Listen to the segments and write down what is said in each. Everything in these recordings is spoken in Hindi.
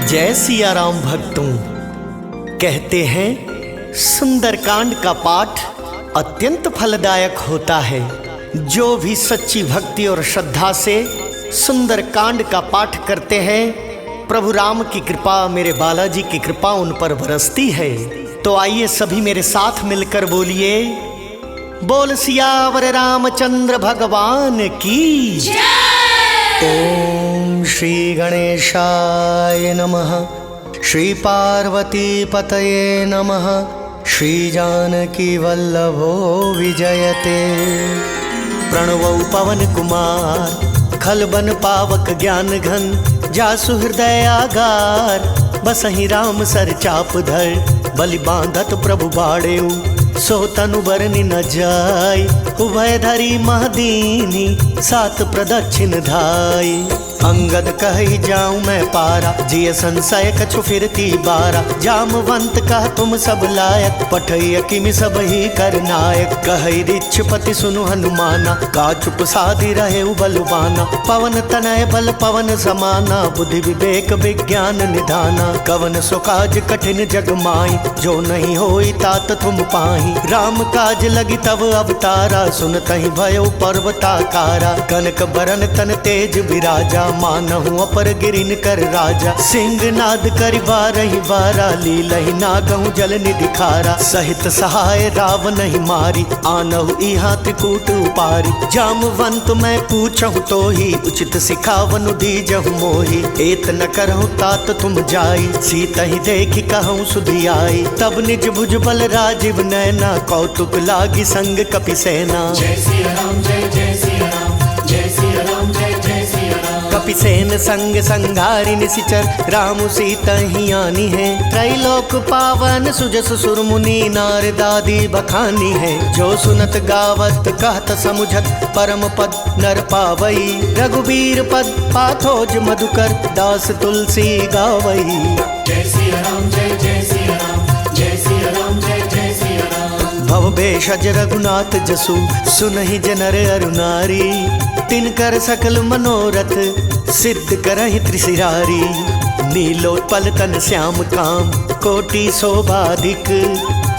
जय सिया राम भक्तों। कहते हैं सुंदरकांड का पाठ अत्यंत फलदायक होता है। जो भी सच्ची भक्ति और श्रद्धा से सुंदरकांड का पाठ करते हैं, प्रभु राम की कृपा, मेरे बालाजी की कृपा उन पर बरसती है। तो आइए सभी मेरे साथ मिलकर बोलिए, बोल सियावर रामचंद्र भगवान की जय। ओम श्री गणेशाय नमः, श्री पार्वती पतये नमः, श्री जानकी वल्लभो विजयते। प्रणवौ पवन कुमार, खलबन पावक ज्ञान घन, जासु हृदय आगार, बसहि राम सर चाप धर, बलि बांधत प्रभु बाड़ेऊ, सो तनु बरनि न जाय, उभय धरी महदीनी, सात प्रदक्षिण धाय। अंगद कहि जाऊं मैं पारा, जिय संशय कछु फिरती बारा, जामवंत कह तुम सब लायक, पठय किमि सब ही कर नायक। कहि रिच्छपति सुनु हनुमाना, का चुप साधि रहे बलवाना, पवन तनय बल पवन समाना, बुद्धि विवेक विज्ञान निधाना। कवन सो काज कठिन जग माई, जो नहीं होई तात तुम पाही। राम काज लगी तब अवतारा, सुनतहि भयो पर्वताकारा। कनक बरन तन तेज विराजा, मानहु अपर गिरिन कर राजा। सिंह नाद करि बारहि बारा, लीलहि नागहु जल निधि खारा। सहित सहाय रावण ही मारी, आनहु इहा त्रिकूट उपारी। जामवंत मैं पूछहु तो ही, उचित सिखावनु दीजहु मोहि। एत न करहु तात तुम जाई, सीतहि देखि कहूँ सुधियाई। तब निज भुज बल राजीव नैना, कौतुक लागी संग कपिसेना। जय सिया राम जय जय सिया राम, जय सिया राम जय जय सिया राम। कपिसेन संग संघारि निशिचर, रामु सीता ही आनी है। त्रैलोक पावन सुजस सुर मुनि, नारद आदि बखानी है। जो सुनत गावत कहत समुझत, परम पद नर पावई। रघुबीर पद पाथोज मधुकर, दास तुलसी गावई। जय सिया राम जय जय सिया राम, जय सिया राम जय जय सिया राम। भव भेषज रघुनाथ जसु, सुनहि जनर अरु नारी। तिनकर सकल मनोरथ, सिद्ध करहि त्रिशिरारी। नीलोत्पल तन श्याम काम, कोटि शोभाधिक।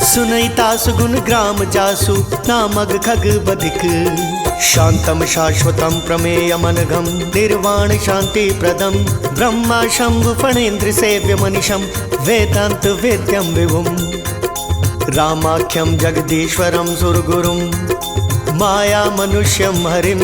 सुनहि तासु गुण ग्राम जासु, नामग खग बधिक। शांतम शाश्वतम प्रमेयमनघम, निर्वाण शांति प्रदम। ब्रह्मा शंभु फणेन्द्र सेव्य मनिषम, वेदांत वेद्यम विभुम। रामाख्यम जगदीश्वरम सुरगुरुम, माया मनुष्यम हरिम।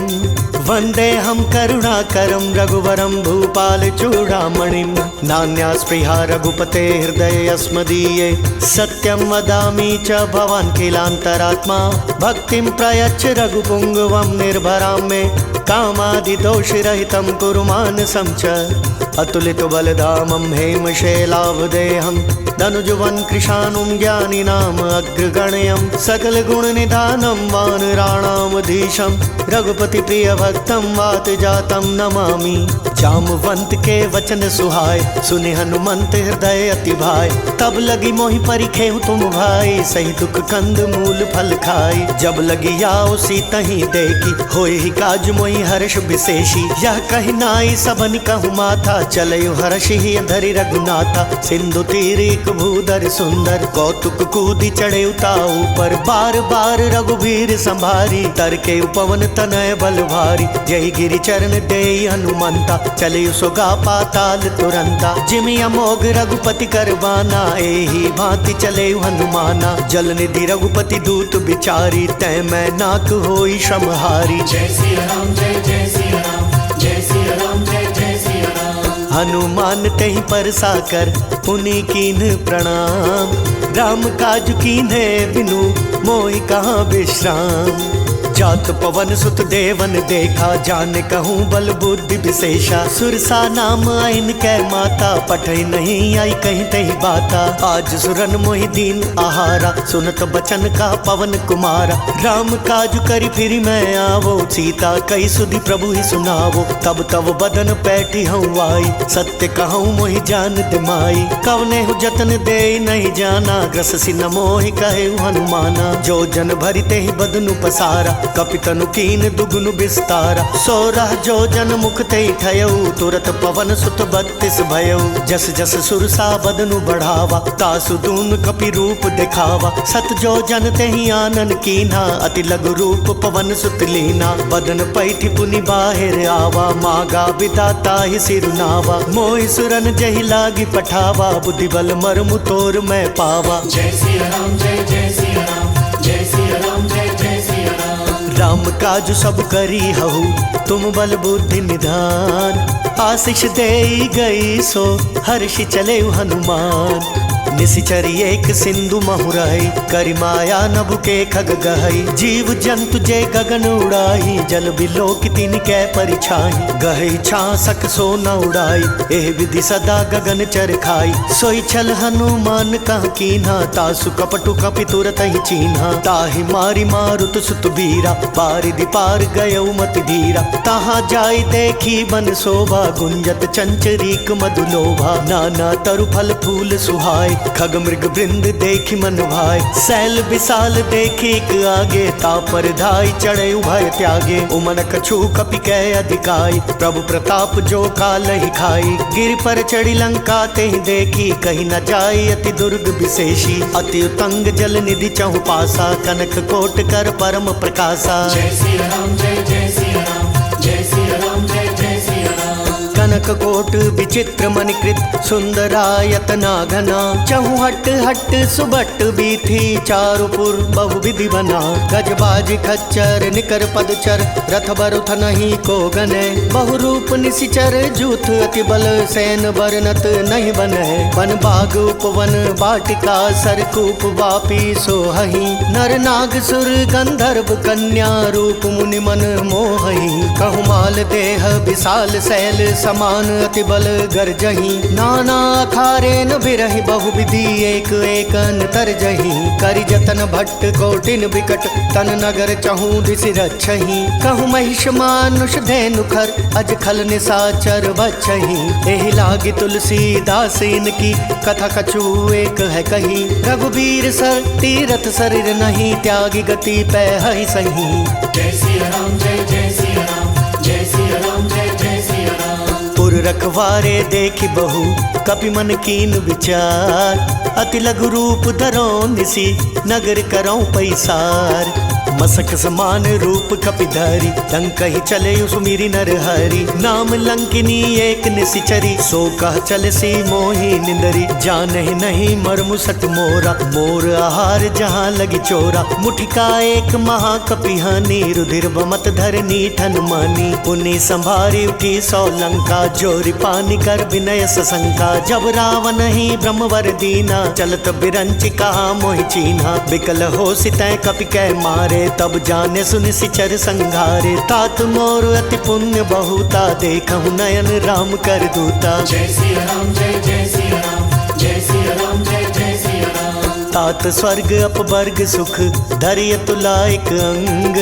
वंदे हम करुणाकरम, रघुवरम भूपाल चूड़ामणिम। नान्या स्पृहा रघुपते हृदय अस्मदीये, सत्यम वदामि च भवान् किलांतरात्मा। भक्तिं प्रयच्छ रघुपुंगवं, निर्भरां मे कामादिदोषरहितं कुरु मानसं च। अतुलित बलधामं हेमशैलावदेहं, धनुजवन कृशानुं ज्ञानिनाम अग्रगण्यं। सकल गुण निधानं वानराणामधीशं, रघुपति प्रिय भक्तं वात जातं नमामि। जामवंत के वचन सुहाय, सुनि हनुमंत हृदय अति भाय। तब लगी मोहि परिखेहु तुम भाई, सही दुख कंद मूल फल खाई। जब लगी आओ सीतहि देखी, होय ही काज मोहि हर्ष विशेषी। यह कहि नाई सबन कहु माथा, चलयु हर्षि धरि रघुनाथा। सिंधु तीर एक भूधर सुंदर, कौतुक कूदि चढ़े ताऊ पर। बार बार रघुबीर संभारी, तर के उपवन तनय बल भारी। जय गिरि चरण देई हनुमंता, चलयु सोगा पाताल तुरंता। जिमि अमोघ रघुपति करवाना, एही भांति चले हनुमाना। जल निधि रघुपति दूत बिचारी, तै मैं नाक होई श्रमहारी। जय सिया राम जय जय सिया राम, जय सिया राम जय जय सिया राम। हनुमान तहि परसा कर, पुनि कीन्ह प्रणाम। राम काज कीन्हे बिनु, मोहि कहाँ विश्राम। जात पवन सुत देवन देखा, जान कहूँ बल बुद्धि विशेषा। सुरसा नाम आइन कै माता, पठै नहीं आई कहीं तही बाता। आज सुरन मोहि दीन आहारा, सुनत बचन का पवन कुमारा। राम काज करि फिरि मैं आवो, सीता कई सुधि प्रभु ही सुनावो। तब तब बदन पैठी हूँ आई, सत्य कहूँ मोहि जान दिमाई। कवने हु जतन दे नहीं जाना, ग्रस सिन मोहि कहे हनुमाना। जो जन भरिते ही बदनु पसारा, कपितनु कीन दुगुन विस्तारा। 16 जो जन मुख ते ठयऊ, तुरत पवन सुत 32 भयऊ। जस जस सुरसा बदनु बढ़ावा, तासु दून कपि रूप दिखावा। 7 जो जन तेहि आनन कीन्हा, अति लघु रूप पवन सुत लीना। बदन पैठि पुनि बाहिर आवा, मागा विदाता ही सिरुनावा। मोहि सुरन जहि लागी पठावा, बुद्धि बल मर्मु तोर मैं पावा। जय सिया राम जय जय सिया राम, जय सिया राम जय जय सिया राम। राम काज सब करी हहु, तुम बल बुद्धि निधान। आशीष देई गई सो हर्षि चले हनुमान। निशिचर एक सिंधु महुरई, करि माया नभु के खग गहई। जीव जंतु जे गगन उड़ाई, जल बिलोक तिनकै परिछाई। गहई छासक सो न उड़ाई, एह विधि सदा गगन चर खाई। सोई छल हनुमान कह कीन्हा, तासु कपटु कपि तुरत ही चीन्हा। ताहि मारी मारुत सुत बीरा, बारिधि पार गयऊ मति धीरा। तहाँ जाई देखी बन शोभा, गुंजत चंचरीक मधुलोभा। नाना तरु फल फूल सुहाय, खग मृग वृंद देखी मन भाई। सैल विशाल देखी एक आगे, तापर धाई चढ़े उभय त्यागे। उमन कछु कपि कै अधिकाई, प्रभु प्रताप जो काल ही खाई। गिर पर चढ़ी लंका तेहि देखी, कहीं न जाई अति दुर्ग विशेषी। अति उतंग जल निधि चहु पासा, कनक कोट कर परम प्रकाशा। जय सिया राम जय जय सिया राम, जय सिया राम जय जय सिया राम। कनक कोट विचित्र मणिकृत, सुंदरायतना घना। चहु हट हट सुबट बीथी, चारुपुर बहुविधि बना। गजबाज खच्चर निकर पदचर, रथ बरुथ नहीं को गने। बहुरूप निशिचर जूथ, अति बल सैन बरनत नहीं बने। वन बाग उपवन बाटिका, सरकूप वापी सोहही। नर नाग सुर गंधर्व कन्या, रूप मुनि मन मोहही। कहु माल देह विशाल शैल, समान अति बल गर्जही। नाना अखारेन बिरहि, बहुविधि एक एक अंतर जही। करि जतन भट्ट कोटिन विकट, तन नगर चहु दिशि रक्षही। कहु महिष मानुष धेनु खर, अज खल निशाचर बच्छही। एहि लागी तुलसीदास इनकी, कथा कछु एक है कही। रघुबीर सर तीरथ शरीर नहीं, त्यागी गति पै हहि सही। जय सिया राम जय जय सिया राम, जय सिया राम जय जय सिया राम। पुर रखवारे देखी बहु, कपि मन कीन विचार। अति लघु रूप धरो निसी, नगर करौ पैसार। मसक समान रूप कपिधरी, लंक ही चले सुमिरी नर हरि। नाम लंकिनी एक निशिचरी, सो कह चल सी मोही निंदरी। जानहि नहीं मर्मु सट मोरा, मोर आहार जहाँ लगी चोरा। मुठिका एक महाकपिहानी, रुधिर बमत धरनी ठन मानी। पुनि संभारी उठी 100 लंका, जोरी पानी कर विनय सशंका। जब रावण ही ब्रह्मवर दीना, चलत बिरंच कहा मोहि चीन्हा। बिकल हो सितै कपि कै मारे, तब जाने सुन सिचर संघारे। तात मोर अति पुण्य बहुता, देखहु नयन राम कर दूता। जय सिया राम जय जय सिया राम, जय सिया राम जय जय सिया राम। तात स्वर्ग अपवर्ग सुख, धरिय तुलाइक अंग।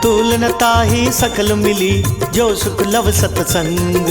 तुलन ताहि सकल मिली, जो सुख लव सतसंग।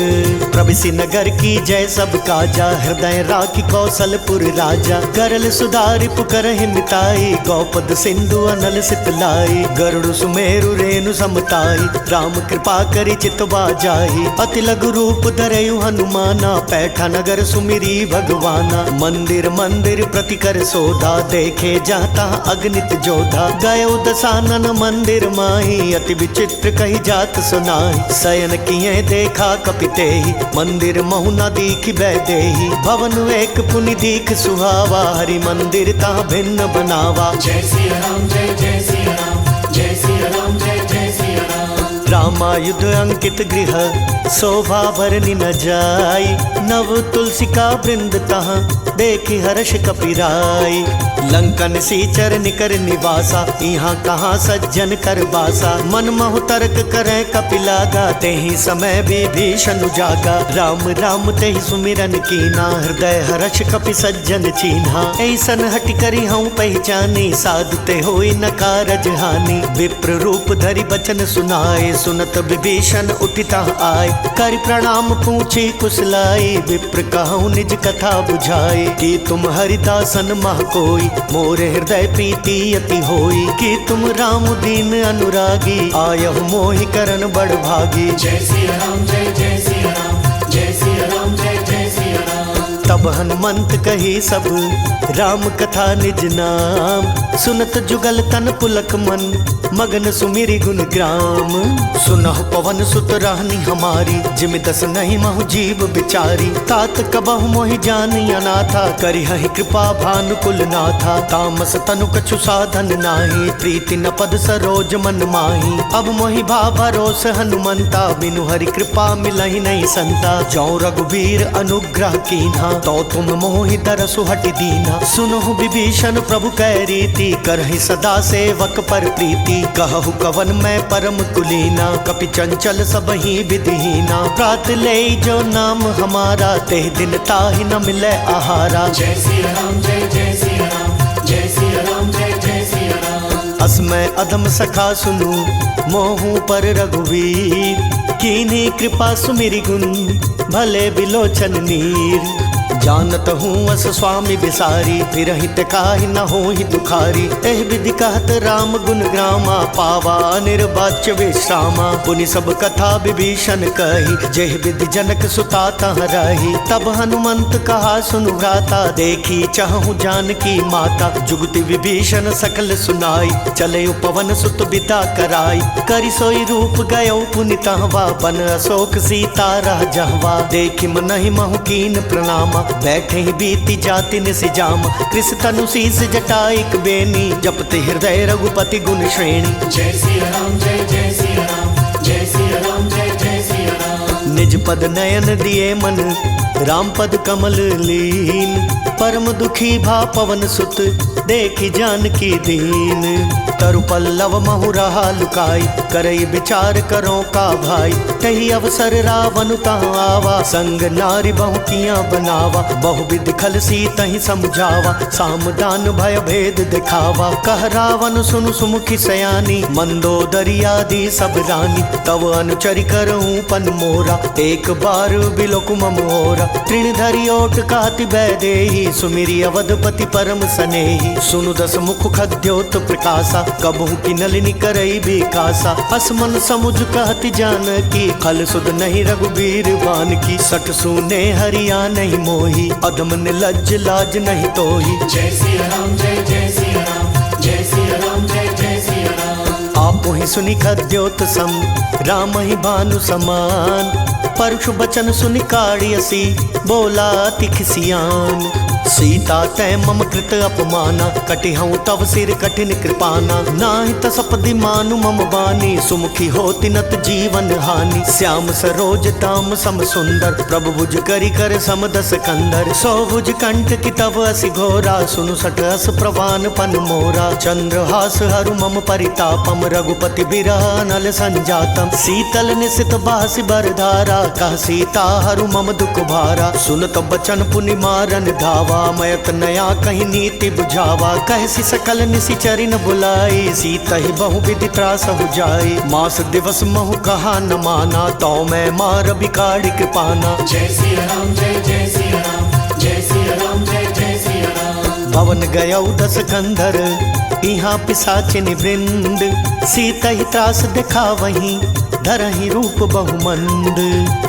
प्रभिसि नगर की जय सब काजा, हृदय राखी कौशलपुर राजा। करल सुधारि पुकरहि मिताई, गौपद सिंधु अनल सितलाई। गरुड़ सुमेरु रेणु समताई, राम कृपा करि चितवा जाहि। अति लघु रूप धरयु हनुमाना, पैठा नगर सुमिरी भगवाना। मंदिर मंदिर प्रति कर सोधा, देखे जाता अगणित जोधा। गयो दसानन मंदिर माही, अति विचित्र कही जात सुनाई। शयन किए देखा कपितेहि, मंदिर महु न दीखि बैदेहि। भवन एक पुनि दीख सुहावा, हरि मंदिर ता भिन्न बनावा। जय सिया राम जय जय सिया राम, जय सिया राम जय जय सिया राम। रामायुध अंकित गृह, शोभा भरनी न जाई। नव तुलसी का वृंद तहाँ, देखी हर्ष कपिराई। लंकन सीचर निकर निवासा, यहाँ कहाँ सज्जन कर बासा। मन महु तर्क करे कपिलागा, तेहि समय विभीषण जागा। राम राम तेहि सुमिरन कीना, हृदय हर्ष कपि सज्जन चीन्हा। ऐसन हटि करि हऊँ पहचानी, साधु ते होई न कारज हानि। विप्र रूप धरि बचन सुनाए, सुनत विभीषण उठिता आए, कर प्रणाम पूछे कुशलाई। विप्र कहूँ निज कथा बुझाए, कि तुम हरिदासन मह कोई, मोरे हृदय प्रीति अति होई। कि तुम राम दीन अनुरागी, आयहु मोहि करन बड़ भागी। जय सिया राम जय जय सिया राम, जय सिया राम जय जय सिया राम। तब हनुमंत कही सब राम कथा निज नाम, सुनत जुगल तन पुलक मन, मगन सुमिरि गुण ग्राम। सुनहु पवन सुत रानी हमारी, जिमि दस नहीं महु जीव बिचारी। तात कबहु मोहि जानि अनाथा, करिहहि कृपा भानुकुल नाथा। तामस तनु कछु साधन नाही, प्रीति न पद सरोज मन माही। अब मोहि भा भरोस हनुमंता, बिनु हरि कृपा मिलहि नहीं संता। जौ रघुबीर अनुग्रह कीन्हा, तो तुम मोहि दरसु हटि दीना। सुनहु विभीषण प्रभु कै रीति, करहि सदा सेवक पर प्रीति। कहु कवन मैं परम कुलीना, कपि चंचल सबहि विधिहीना। प्रात ले जो नाम हमारा, तेह दिन ताहि न मिले आहारा। जय सिया राम जय जय सिया राम, जय सिया राम जय जय सिया राम। अस मैं अधम सखा सुनु, मोहू पर रघुवीर। कीन्ही कृपा सुमिरि गुण, भले बिलोचन नीर। जानत हूँ अस स्वामी बिसारी, फिरहित काहि न होहि दुखारी। एह विधि कहत राम गुण ग्रामा, पावा निर्वाच्य विश्रामा। पुनि सब कथा विभीषण कही, जेह विधि जनक सुता तह रही। तब हनुमंत कहा सुनु भ्राता, देखी चाहूँ जानकी माता। जुगति विभीषण सकल सुनाई, चले पवन सुत बिदा कराई। करि सोई रूप गयो पुनि तहवा, बन अशोक सीता रह जहवा। देखि मनहि महु कीन प्रणामा, बैठे ही बीती जाति निसिजाम। कृष तनु शीस जटाइक बेनी, जपते हृदय रघुपति गुण श्रेणी। जय सिया राम जय जय सिया राम, जय सिया राम जय जय सिया राम। निज पद नयन दिए मन, राम पद कमल लीन। परम दुखी भा पवन सुत, देखी जानकी दीन। तरु पल्लव महु रहा लुकाई, करई विचार करो का भाई। तही अवसर रावण तहाँ आवा, संग नारी बहु किया बनावा। बहु विधि खल सी तही समझावा, सामदान भय भेद दिखावा। कह रावण सुनु सुमुखी सयानी, मंदोदरी आदि सब रानी। तव अनुचरि करऊं पन मोरा, एक बार बिलोकु मम होरा। तृण धरि ओट कहति बैदेही, सुमिरि अवधपति परम सनेही। सुनु दस मुख खद्योत प्रकाशा, कबहू की नलिनी करई बिकासा। असमन समुझ कहति जानकी, खल सुध नहीं रघुबीर बान की। सठ सुने हरिया नहीं मोही, अधम निर्लज्ज लाज नहीं तोही। जय सिया राम जय जय सिया राम, जय सिया राम जय जय सिया राम। आपो ही सुनि खद्योत सम, राम ही भानु समान। परशु बचन सुनि काढ़ियसी, बोला अति खिसियान। सीता तै मम कृत अपमाना, कटिहऊँ तव सिर कठिन कृपाना। नाहि तसपदि मानु मम बानी, सुमुखी होति नत जीवन हानि। श्याम सरोज दाम सम सुंदर, प्रभु भुज करि कर सम दस कंधर। सौ भुज कंठ की तव असि घोरा, सुनु सठ अस प्रवान पन मोरा। चंद्रहास हरु मम परितापम, रघुपति बिरह नल संजातम। शीतल निशित बासि बरधारा, कह सीता हरु मम दुख भारा। सुनत बचन पुनि मारन धावा, मयत नया कहीं नीति बुझावा। कहसी सकल निशिचरि न बुलाई, सीता ही बहु विधि त्रास हो जाई। मास दिवस महु कहा न माना, तो मैं मार बिकाढ़ कृपाना। जय सिया राम जय जय सिया राम, जय सिया राम जय जय सिया राम। भवन गयौ दस कंधर, इहाँ पिशाचिनि वृंद। सीता ही त्रास दिखा वहीं, धरहि रूप बहुमंद।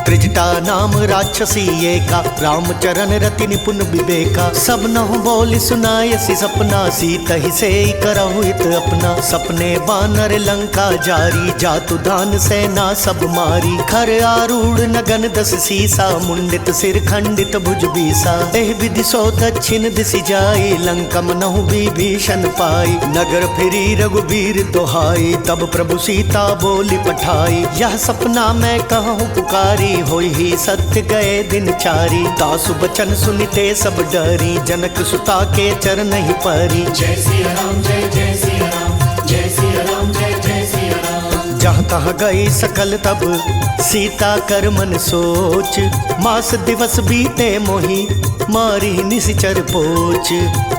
त्रिजटा नाम राक्षसी एका, रामचरण रति निपुण विवेका। सब नहु बोली सुनायसी सपना, सीता ही से करहु हित अपना। सपने बानर लंका जारी, जातु दान सेना सब मारी। खर आरूढ़ नगन दस सीसा, मुंडित सिर खंडित भुज बीसा। एह विधि सो दक्षिण दिशि जाई, लंका मनहु विभीषण पाई। नगर फिरी रघुबीर दोहाई, तब प्रभु सीता बोली पठाई। यह सपना मैं कहूँ पुकारी, होई ही सत्य गए दिन चारी। तासु बचन सुनिते सब डरी, जनक सुता के चरण ही परी। जय सिया राम जय जय सिया राम, जय सिया राम जय जय सिया राम। जहाँ तहाँ गई सकल तब सीता कर मन सोच, मास दिवस बीते मोही मारी निशिचर पोच।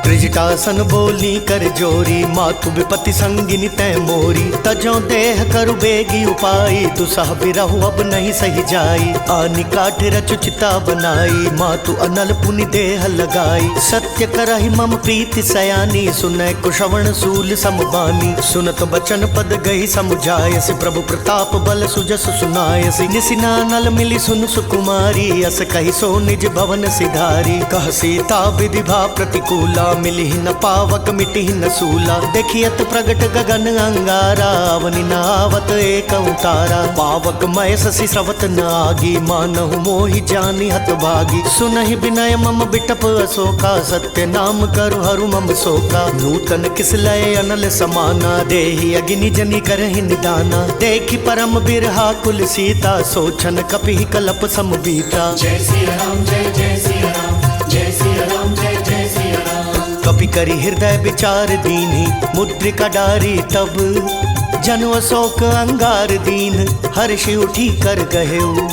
त्रिजटासन बोली कर जोरी, मातु विपति संगिनी तै मोरी। तजो देह करु बेगी उपाई, दुसह बिरहु अब नहीं सही जाई। आनि काठ रचुचिता बनाई, मातु अनल पुनि देह लगाई। सत्य करहि मम प्रीति सयानी, सुनय कुशवण सूल समबानी। सुनत बचन पद गई समुझायसि, प्रभु प्रताप बल सुजस सुनायसि। निसिना नल मिली सुन सुकुमारी, अस कहि सो निज भवन सिधारी। कह सीता विधि भा प्रतिकूला, मिली न पावक मिटी न सूला। देखियत प्रगट गगन अंगारा, अवनि न आवत एक उतारा। पावक मय शशि स्रवत न आगी, मानहु मोहि जानि हत भागी। सुनहि विनय मम बिटप अशोका, सत्य नाम करु हरु मम शोका। नूतन किस लय अनल समाना, देहि अग्नि जनि करहि निदाना। देखि परम बिरहा कुल सीता, सोचन कपि कलप समबीता। जय सिया राम जय जय सिया राम, जय सिया राम जय जय सिया राम। कपि करि हृदय विचार दीन्हि, मुद्रिका डारी तब। जनु अशोक अंगार दीन, हर्षि उठी कर गहेउ।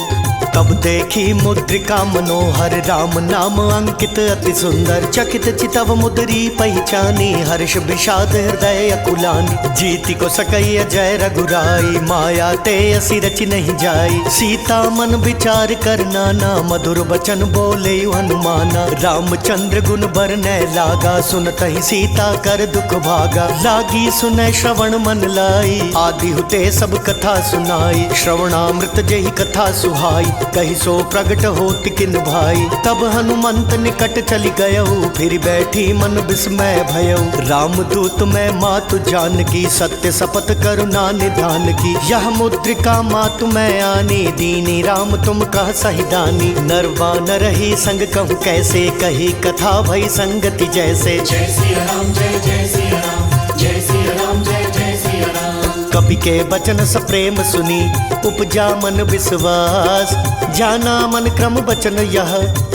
तब देखी मुद्रिका मनोहर, राम नाम अंकित अति सुंदर। चकित चितव मुद्री पहचानी, हर्ष विषाद हृदय अकुलानी। जीति को सकई अजय रघुराई, माया ते असी रचि नहीं जाई। सीता मन विचार कर नाना, मधुर बचन बोले हनुमाना। रामचंद्र गुण बरनय लागा, सुनत ही सीता कर दुख भागा। लागी सुनय श्रवण मन लाई, आदि हुते सब कथा सुनाई। श्रवणामृत जही कथा सुहाई, कही सो प्रगट होत किन भाई। तब हनुमंत निकट चली गयऊ, फिर बैठी मन विस्मय भयऊ। रामदूत मैं मातु जानकी, सत्य शपथ करुणा निधान की। यह मुद्रिका मातु मैं आनी, दीनी राम तुम कह सही दानी। नरवा न रही संग कहूँ कैसे, कही कथा भई संगति जैसे। जय सिया राम जय जय सिया राम, जय सिया राम जय जय सिया राम। कपि के बचन सप्रेम सुनी, उपजा मन विश्वास। जाना मन क्रम बचन यह,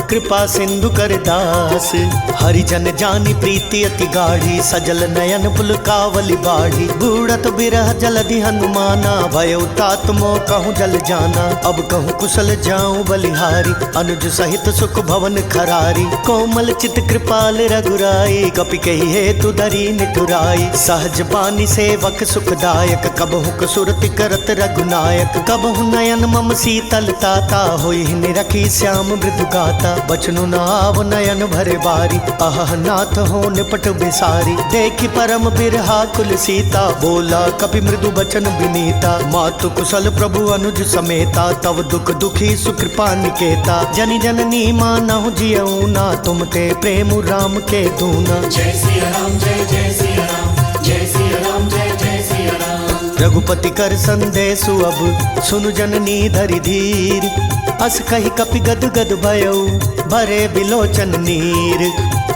कृपा सिंधु कर दास। हरिजन जानी प्रीति अति गाढ़ी, सजल नयन पुलकावली बाढ़ी। बूढ़त बिरह जलधि हनुमाना, भयउ तात मोह कहूँ जल जाना। अब कहूँ कुशल जाऊँ बलिहारी, अनुज सहित सुख भवन खरारी। कोमल चित कृपाल रघुराई, कपि कही हेतु धरी निठुराई। सहज बानी सेवक सुखदायक, कबहु कसुरति करत रघुनायक। कबहु नयन मम शीतल ताता, होई निरखी श्याम मृदु गाता। बचनु नाव नयन भरे बारी, अह नाथ हो निपट बिसारी। देखी परम बिरहा कुल सीता, बोला कपि मृदु बचन विनीता। मातु कुशल प्रभु अनुज समेता, तव दुख दुखी सुकृपा निकेता। जनि जननी मानहु जियऊ ना, तुम ते प्रेम राम के दूना। जय सिया राम जय जय सिया राम, जय सिया राम जय जय सिया राम। रघुपति कर संदेशु अब, सुनु जननी धरि धीर। अस कही कपि गद गद भयऊ, भरे बिलोचन नीर।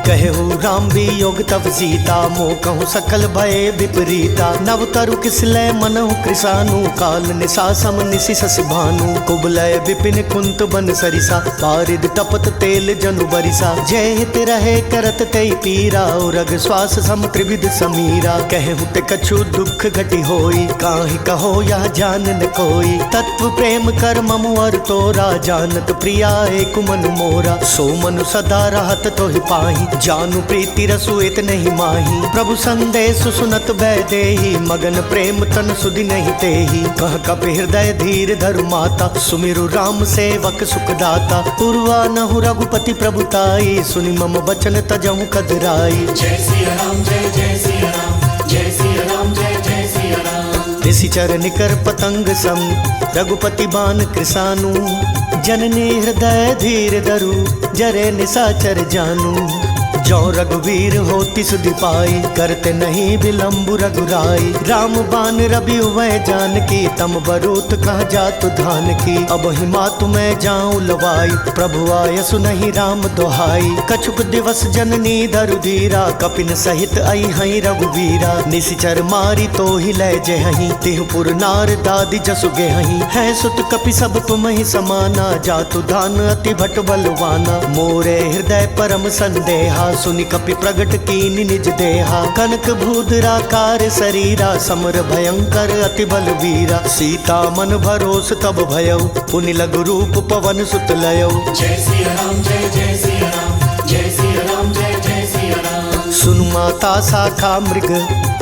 कहु राम वियोग तब सीता, मोह कहूँ सकल भय विपरीता। नव तरु किसलय मनहु कृसानु, काल निशा सम निशि शशि भानु। कुबलय विपिन कुंत बन सरिसा, पारिद तपत तेल जनु बरिसा। जय हित रहे करत तई पीरा, रग श्वास सम त्रिविध समीरा। कहु ते कछु दुख घटी होई, काहि कहो यह जान न कोई। तत्व प्रेम कर ममु अर तोरा, जानत प्रिया एक मन मोरा। सो मनु सदा रहत तोहि पाहि, जानू प्रीति रसु इत नहीं माही। प्रभु संदेश सुनत भय देहि, मगन प्रेम तन सुधि नहीं तेहि। कह कपि हृदय धीर धरु माता, सुमिरु राम सेवक सुखदाता। पूर्वा नहु रघुपति प्रभुताई, सुनि मम वचन तजहु कदराई। जय सिया राम जय जय सिया राम, जय सिया राम जय जय सिया राम। निशिचर निकर पतंग सम, रघुपति बान कृसानु। जननी हृदय धीर धरु, जरे निशाचर जानू। जो रघुवीर होति सुधि पाई, करते नहीं विलम्बु रघुराई। राम बान रवि वह जानकी, तम बरूत कह जातु धान की। अब ही मातु मैं जाऊं लवाई, प्रभु आय सुनहि राम दोहाई। कछुक दिवस जननी धरु धीरा, कपिन सहित आई हई रघुवीरा। निशिचर मारी तो ही लय जहहि, तिहुपुर नार दादी जसु गेहहि। है सुत कपि सब तुम ही समाना, जातु धान अति भट बलवाना। मोरे हृदय परम संदेहा, सुनि कपि प्रगट कीनि निज देहा। कनक भूधराकार शरीरा समर भयंकर अति बल वीरा। सीता मन भरोस तब भयउ पुनि लघु रूप पवन सुत लयउ। जय सिया राम जय जय सिया राम जय सिया राम जय जय सिया राम। सुनु माता शाखा मृग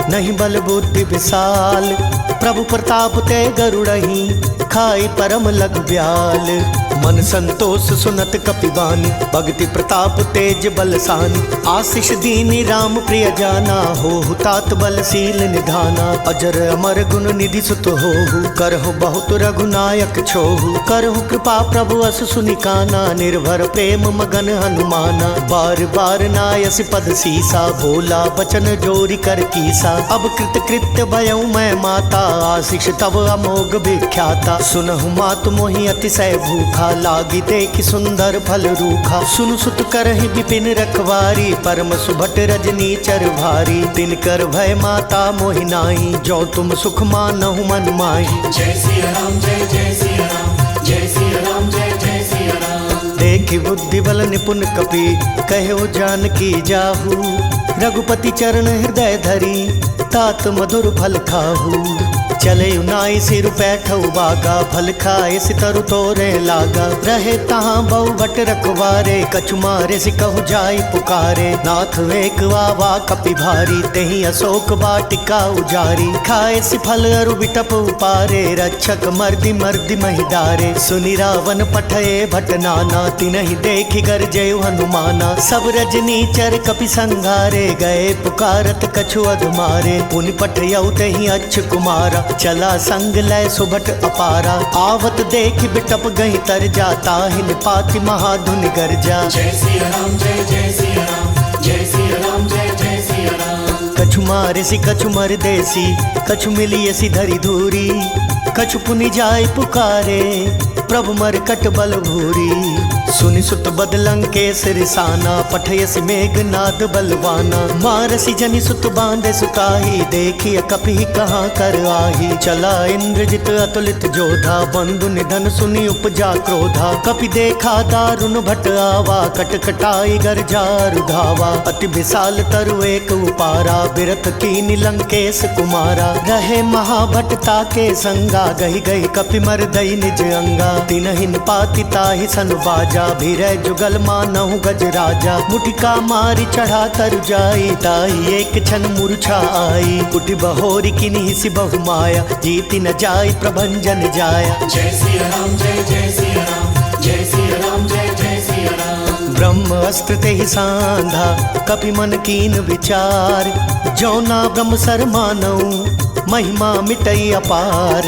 नहीं बल बुद्धि विशाल। प्रभु प्रताप ते गरुड़हि खाई परम लघु ब्याल। मन संतोष सुनत कपिवानी भक्ति प्रताप तेज बलसानी। आशीष दीनी राम प्रिय जाना हो तात बलशील निधाना। अजर अमर गुण निधि सुत होहु करहु बहुत रघुनायक छोहु। करहु कृपा प्रभु अस सुनिकाना निर्भर प्रेम मगन हनुमाना। बार बार नायस पद सीसा बोला बचन जोरी कर कीसा। अब कृत कृत्य भयउ मैं माता आशीष तब अमोघ विख्याता। सुनहु मातु मोहि अतिशय भूखा लागी देखि सुंदर फल रूखा। सुनु सुत करहि विपिन रखवारी परम सुभट रजनी चर भारी। तिनकर भय माता मोहि नाहि जो तुम सुख मानहु मन माहि। जय सिया राम जय जय सिया राम जय सिया राम जय जय सिया राम। देखि बुद्धि बल निपुण कपि कहो जानकी जाहू। रघुपति चरण हृदय धरी तात मधुर फल खाहू। चले उनाई सिर बैठऊ बागा फल खाए सितरु तोरे लागा। रहे तहाँ बहु बट रखवारे कछु मारे सिकहु जाई पुकारे। नाथ एक वावा कपि भारी तेहि अशोक वाटिका उजारी। खाए सि फल अरु बिटप उपारे रक्षक मर्दि मर्दि महिदारे। सुनि रावण पठये भट नाना तिनहि देखि गरजयु हनुमाना। सब रजनी चर कपि संघारे गए पुकारत कछु अधमारे। पुनि पठयउ तेहि अच्छ कुमारा चला संग लय सुभट अपारा। आवत देख बिटप गई तर जाता हिन पाति महाधुनि गर्जा। जय सिया राम जय जय सिया राम जय सिया राम जय जय सिया राम। कछु मारे सी कछु मर देसी कछु मिली सी धरी धूरी। कछु पुनि जाय पुकारे प्रभु मरकट बल भूरी। सुनि सुत बदलंकेश रिसाना पठयसि मेघनाद बलवाना। मारसी जनि सुत बांधे सुताही देखिय कपि कहाँ कर आही। चला इंद्रजित अतुलित जोधा बंधु निधन सुनि उपजा क्रोधा। कपि देखा दारुण भट आवा कटकटाई गर्जार धावा। अति विशाल तरु एक उपारा बिरथ कीनि लंकेश कुमारा। रहे महाभटता के संगा गही गही कपि मर दई निज अंगा। तिनहिन पाति ताहि सन बाजा भीरै जुगल मानहु गज राजा। मुटिका मारी चढ़ा तर जाई ताहि एक क्षण मूर्छा आई। कुटि बहोरी किन्हि सि बहु माया जीति न जाई प्रभंजन जाया। जय सिया राम जय जय सिया राम जय सिया राम जय जय सिया राम। ब्रह्म अस्त्र तेहि सांधा कपि मन कीन विचार। जौना ब्रह्म सर मानऊ महिमा मिटई अपार।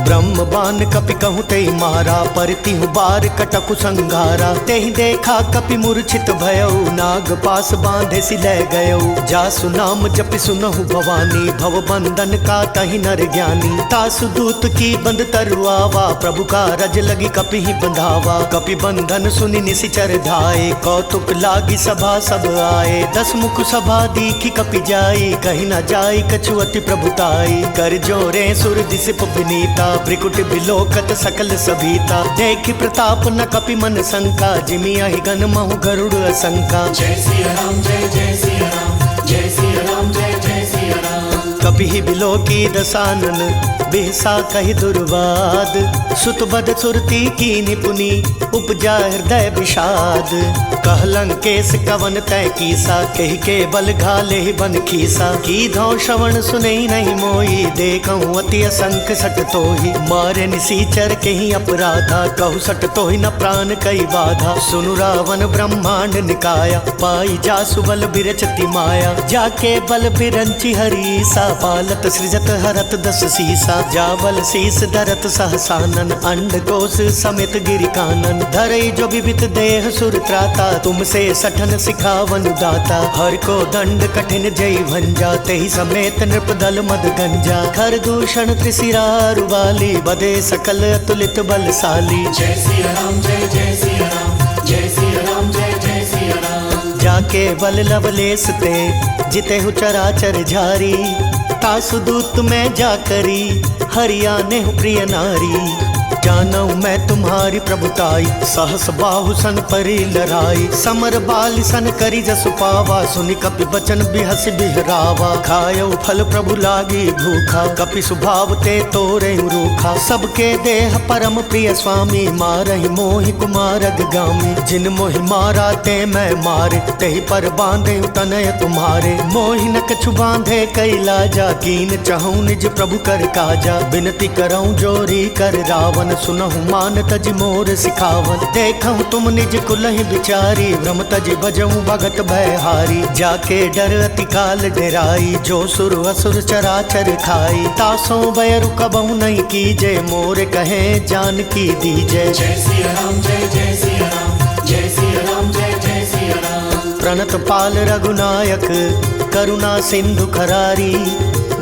ब्रह्म बान कपि कहूँ तेहि मारा परतिहु बार कटकु संघारा। तेहि देखा कपि मूर्छित भयउ नाग पास बांधे सि लै गयउ। जासु नाम जपि सुनहु भवानी भव बंधन का तहि नर ज्ञानी। तासु दूत की बंद तरुआवा प्रभु का रज लगी कपि ही बंधावा। कपि बंधन सुनि निशिचर धाये कौतुक लागी सभा सब आए। दस मुख सभा दीखि कपि जाई कहीं न जाई कछु अति प्रभुताई। कर जोरे सुर दिसिप विनीता ब्रिकुट बिलोकत सकल सभीता। देखि प्रताप न कपि मन शंका जिमि अहि गन महु गरुड़ असंका। जय सिया राम जय जय सिया राम जय सिया राम जय जय सिया राम। कपि ही बिलोकी दसानन बिहसा कहि दुर्वाद। सुत बद सुरती कीनि पुनि उपजा हृदय विषाद। कहलंकेश कवन तय कीसा कहि के बल घाले बन खीसा। की धौ श्रवण सुनई नहीं मोई देखऊँ अति असंख सट तोहि। मारे निसीचर केहि अपराधा कहु सट तोहि न प्राण कई बाधा। सुनु रावण ब्रह्मांड निकाया पाई जासु बल बिरचति माया। जाके बल बिरंचि हरीसा पालत सृजत हरत दस सीसा। जाबल शीस धरत सहसानन अंड कोश समेत गिरि कानन। धरई जो विविध देह सुर त्राता तुमसे सठन सिखावन दाता। हर को दंड कठिन जय भंजा तेहि समेत नृप दल मद गंजा। खर दूषण त्रिशिरारु वाली बदे सकल अतुलित बलशाली। जय सिया राम जय जय सिया राम जय सिया राम जय जय सिया राम। जाके बल लवलेस ते जिते हु चराचर झारी। तासु दूत में जाकरी हरियाने हु प्रिय नारी। जानऊ मैं तुम्हारी प्रभुताई, सहस बाहु सन परी लड़ाई, समर बाल सन करी जसु पावा, सुनि कपि बचन बिहस बिहरावा, खायो फल प्रभु लागी भूखा, कपि सुभाव ते तोरे रूखा, सबके देह परम प्रिय स्वामी, मारहि मोहि कुमार गामी, जिन मोहि मारा ते मैं मारे, तेहि पर बांधे तनय तुम्हारे, मोहि न कछु बांधे कैला जा, कीन चहु निज प्रभु कर काजा, बिनती करऊं जोरी कर रावण, सुनहु मान तज मोर सिखावन, देखऊं तुम निज कुलहि बिचारी, भ्रम तज बजऊं भगत भयहारी, जाके डर अति काल डेराई, जो सुर असुर चराचर खाई, तासों बैरु कबहु नहीं कीजे, मोर कहे जान की दीजे। जय सिया राम जय जय सिया राम, जय सिया राम जय जय सिया राम। प्रणत पाल रघुनायक करुणा सिंधु खरारी,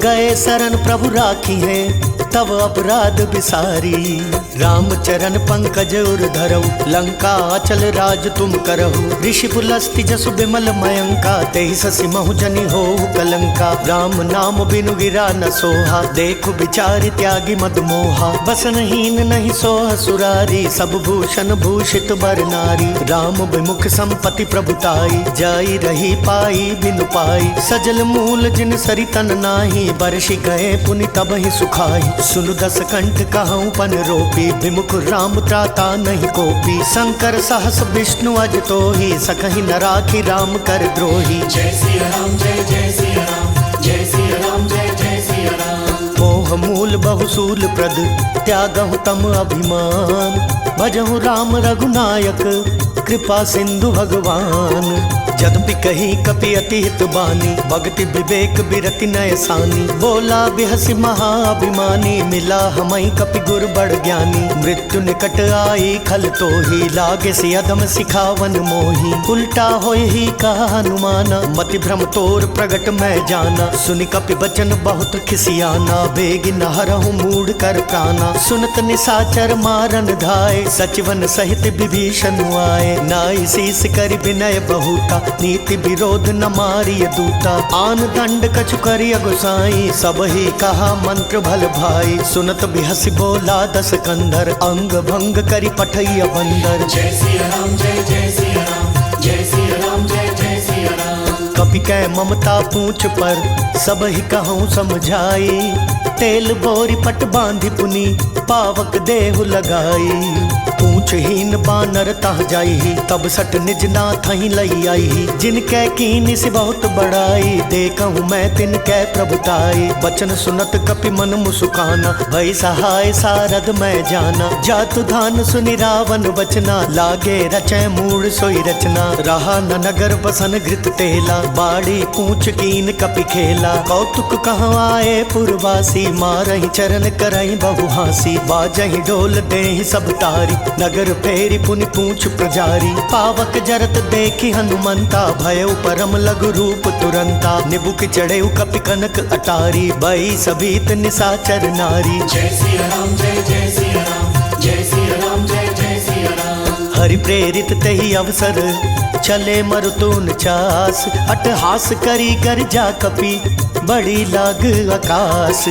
गए शरण प्रभु राखी है तब अपराध बिसारी, राम चरण पंकज उर धरऊ, लंका अचल राज तुम करहु, ऋषि पुलस्ति जसु बिमल मयंका, तेहि ससि महु जनि होहु कलंका, राम नाम बिनु गिरा न सोहा, देखु बिचारि त्यागी मद मोहा, बसनहीन नहीं सोह सुरारी, सब भूषण भूषित बर नारी, राम विमुख संपत्ति प्रभुताई, जाई रही पाई बिनु पाई, सजल मूल जिन सरि तन नाही, बरषि गए पुनि तब ही सुखाई, सुनु दस कंठ कहूँ पन रोपी, विमुख राम त्राता नहीं कोपी, शंकर सहस विष्णु अज तो ही, सकहि न राखी राम कर द्रोही। जय सिया राम जय जय सिया राम, जय सिया राम जय जय सिया राम। मोह मूल बहुसूल प्रद, त्यागहु तम अभिमान, भजहु राम रघुनायक, कृपा सिंधु भगवान, जदपि कही कपि अति हित बानी, भक्ति विवेक बिरति नय सानी, बोला बिहसि महाअभिमानी, मिला हमई कपि गुर बड़ ज्ञानी, मृत्यु निकट आई खल तो ही, लागे से अधम सिखावन मोही, उल्टा होय ही कहा हनुमाना, मति भ्रम तोर प्रगट मैं जाना, सुनि कपि बचन बहुत खिसियाना, बेगी न हरहु मूढ़ कर प्राणा, सुनत निसाचर मारन धाय, सचिवन सहित विभीषण आए, नाई शीस करि विनय बहुता, नीति विरोध न मारिय दूता, आन दंड कछु करिय गोसाई, सब ही कहा मंत्र भल भाई, सुनत बिहसि बोला दस कंधर, अंग भंग करि पठैय बंदर। जय सिया राम जय जय सिया राम, जय सिया राम जय जय सिया राम। कपि कै ममता पूछ पर, सब ही कहूँ समझाई, तेल बोरी पट बांधि पुनि, पावक देहु लगाई, पूछहीन बानर तह जाई, तब सट निज नाथ ही लई आई, जिनकै कीन से बहुत बड़ाई, देखूं मैं तिनकै प्रभुताई, बचन सुनत कपि मन मुसुकाना, भई सहाय सारद मैं जाना, जातु धान सुनि रावण बचना, लागे रचै मूढ़ सोई रचना, रहा न नगर बसन घृत तेला, बाड़ी पूछ कीन कपि खेला, कौतुक कहाँ आए पुरवासी, मारहि चरण करहि बहु हासी, बाजहि ढोल देहि सब तारी, नगर फेरी पुनि पूछ प्रजारी, पावक जरत देखी हनुमंता, भयउ परम लघु रूप तुरंता, निबुक चढ़ेउ कपि कनक अटारी, बई सभीत निसाचर नारी। जय सिया राम जय जय सिया राम, जय सिया राम जय जय सिया राम। हरि प्रेरित तेहि अवसर, चले मरुतुन चास, अटहास करी कर जा कपि, बड़ी लाग आकाश,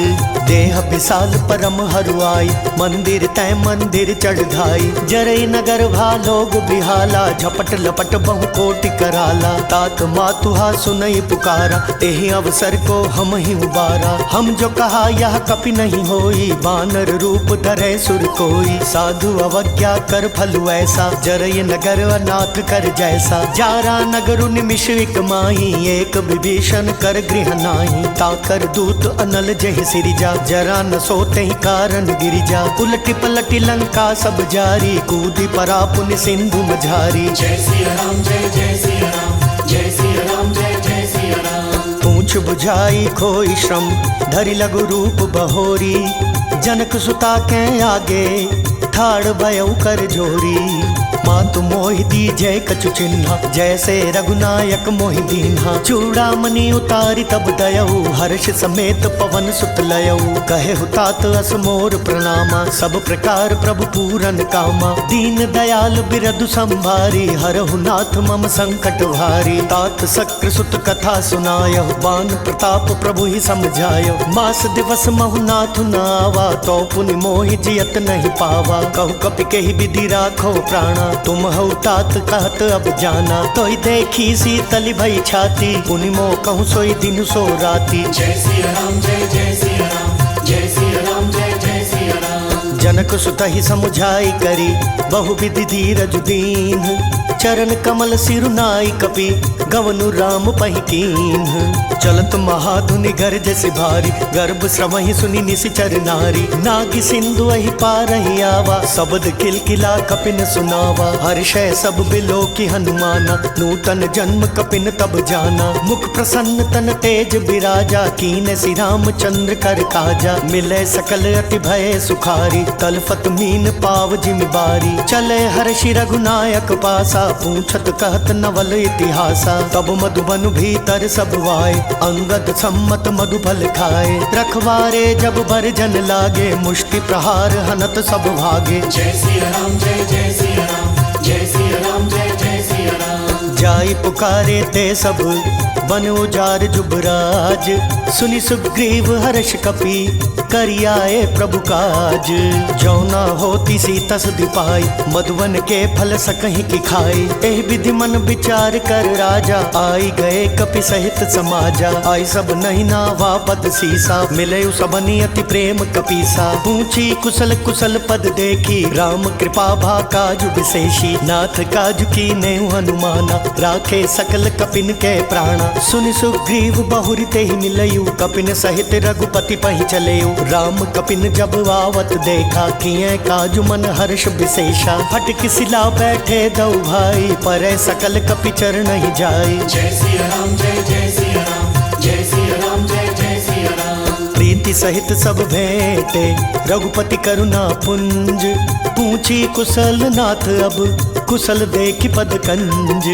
देह विशाल परम हरुआई, मंदिर तय मंदिर चढ़ धाई, जरई नगर भालोग बिहाला, झपट लपट बहु कोटि कराला, तात मातुहा सुनई पुकारा, तेहि अवसर को हम ही उबारा, हम जो कहा यह कपि नहीं होई, बानर रूप धरे सुर कोई, साधु अवज्ञा कर फल ऐसा, जरई नगर अनाथ कर जैसा, जारा नगरु निमिष एक माही, एक विभीषण कर गृह नाही, ताकर दूत अनल जहि सिरिजा, जरा न सोते ही कारण गिरिजा, उलटी पलटी लंका सब जारी, कूदी परा पुनि सिंधु मझारी। जय सिया राम जय जय सिया राम, जय सिया राम जय जय सिया राम। पूछ बुझाई खोई श्रम, धरि लघु रूप बहोरी, जनक सुता के आगे ठाड़ भयउ कर जोरी, मातु मोहि दीजय कछु चिन्हा, जैसे रघुनायक मोहि दीन्हा। चूड़ामणि उतारी तब दयऊ, हर्ष समेत पवन सुत लयऊ। कहे हुतात अस मोर प्रणामा, सब प्रकार प्रभु पूरन कामा। दीन दयाल बिरदु संभारी, हरहु नाथ मम संकट भारी। तात सक्र सुत कथा सुनायहु, बान प्रताप प्रभु ही समझायहु। मास दिवस महु नाथ न आवा, तो पुनि मोहि जियत नहीं पावा। कहु कपि केहि विधि राखो प्राणा, तुम हऊ तात कहत अब जाना। तोहि देखी शीतल भई छाती, पुनि मोह कहूँ सोई दिन सो राती। जय सिया राम जय जय सिया राम, जय सिया राम जय जय सिया राम। जनक सुत ही समुझाई करी, बहु विधि धीरज दीन। चरण कमल सिरुनाई कपि, गवनु राम पहि कीन्ह। चलत महाधुनि गर्ज से भारी, गर्भ श्रवहि सुनि निशिचर नारी। नागी सिंधु अहि पारहि आवा, शब्द किलकिला कपिन सुनावा। हर्षै सब बिलो की हनुमाना, नूतन जन्म कपिन तब जाना। मुख प्रसन्न तन तेज बिराजा, कीन श्री रामचंद्र कर काजा। मिले सकल अति भय सुखारी, तलफत मीन पाव जिम बारी। चले हर्षि रघुनायक पासा, पूछत कहत नवल इतिहासा। तब मधुबन भीतर सब वाए, अंगद सम्मत मधुफल खाए। रखवारे जब बरजन लागे, मुष्टि प्रहार हनत सब भागे। जय सिया राम जय जय सिया राम, जय सिया राम जय जय सिया राम। जाई पुकारे ते सब, बन उजार जुबराज। सुनि सुग्रीव हर्ष कपि, करियाए प्रभु काज। जौना होती सी तस दिपाई, मधुवन के फल सकहीं की खाई। एह विधि मन विचार कर राजा, आई गए कपि सहित समाजा। आई सब नहीं नावा पद सीसा, मिले सबनी अति प्रेम कपीसा। पूछी कुशल कुशल पद देखी, राम कृपा भा काजु विशेषी। नाथ काजु की नेहु हनुमाना, राखे सकल कपिन के प्राणा। सुनि सुग्रीव बहुरी ते ही मिलयु, कपिन सहित रघुपति पहि चलेयु। राम कपिन जब आवत देखा, किए काजु मन हर्ष विशेषा। फटक सिला बैठे दो भाई, परे सकल कपि चरण ही जाई। जय सिया राम जय जय सिया राम, जय सिया राम जय जय सिया राम। प्रीति सहित सब भेंटे, रघुपति करुणा पुंज। पूछी कुशल नाथ अब, कुशल देखि पद कंज।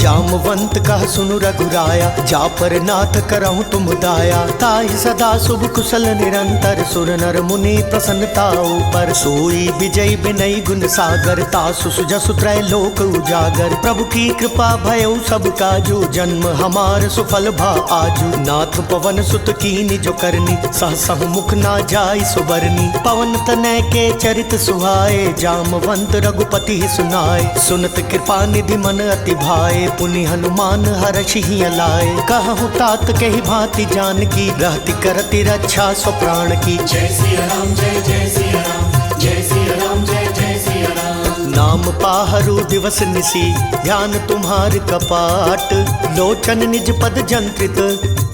जामवंत कह सुनु रघुराया, जा पर नाथ करहु तुम दाया। ताहि सदा शुभ कुशल निरंतर, सुर नर मुनि प्रसन्नता ऊपर। सोई विजय विनय गुण सागर, तासु सुजसु त्रय लोक उजागर। प्रभु की कृपा भयउ सब काजू, जन्म हमार सुफल भा आजू। नाथ पवन सुत कीनि जो करनी, सहसहु मुख ना जाई सुबरनी। पवन तनय के चरित सुहाए, जामवंत रघुपति ही सुनाए। सुनत कृपा निधि मन अति भाए, पुनि हनुमान हर्षि ही लाए। कहु तात कहि भांति जानकी, रहति करति रक्षा स्व प्राण की। जय सिया राम जय जय सिया राम, जय सिया राम जय जय सिया राम। नाम पाहरु दिवस निसी, ध्यान तुम्हार कपाट। लोचन निज पद जंत्रित,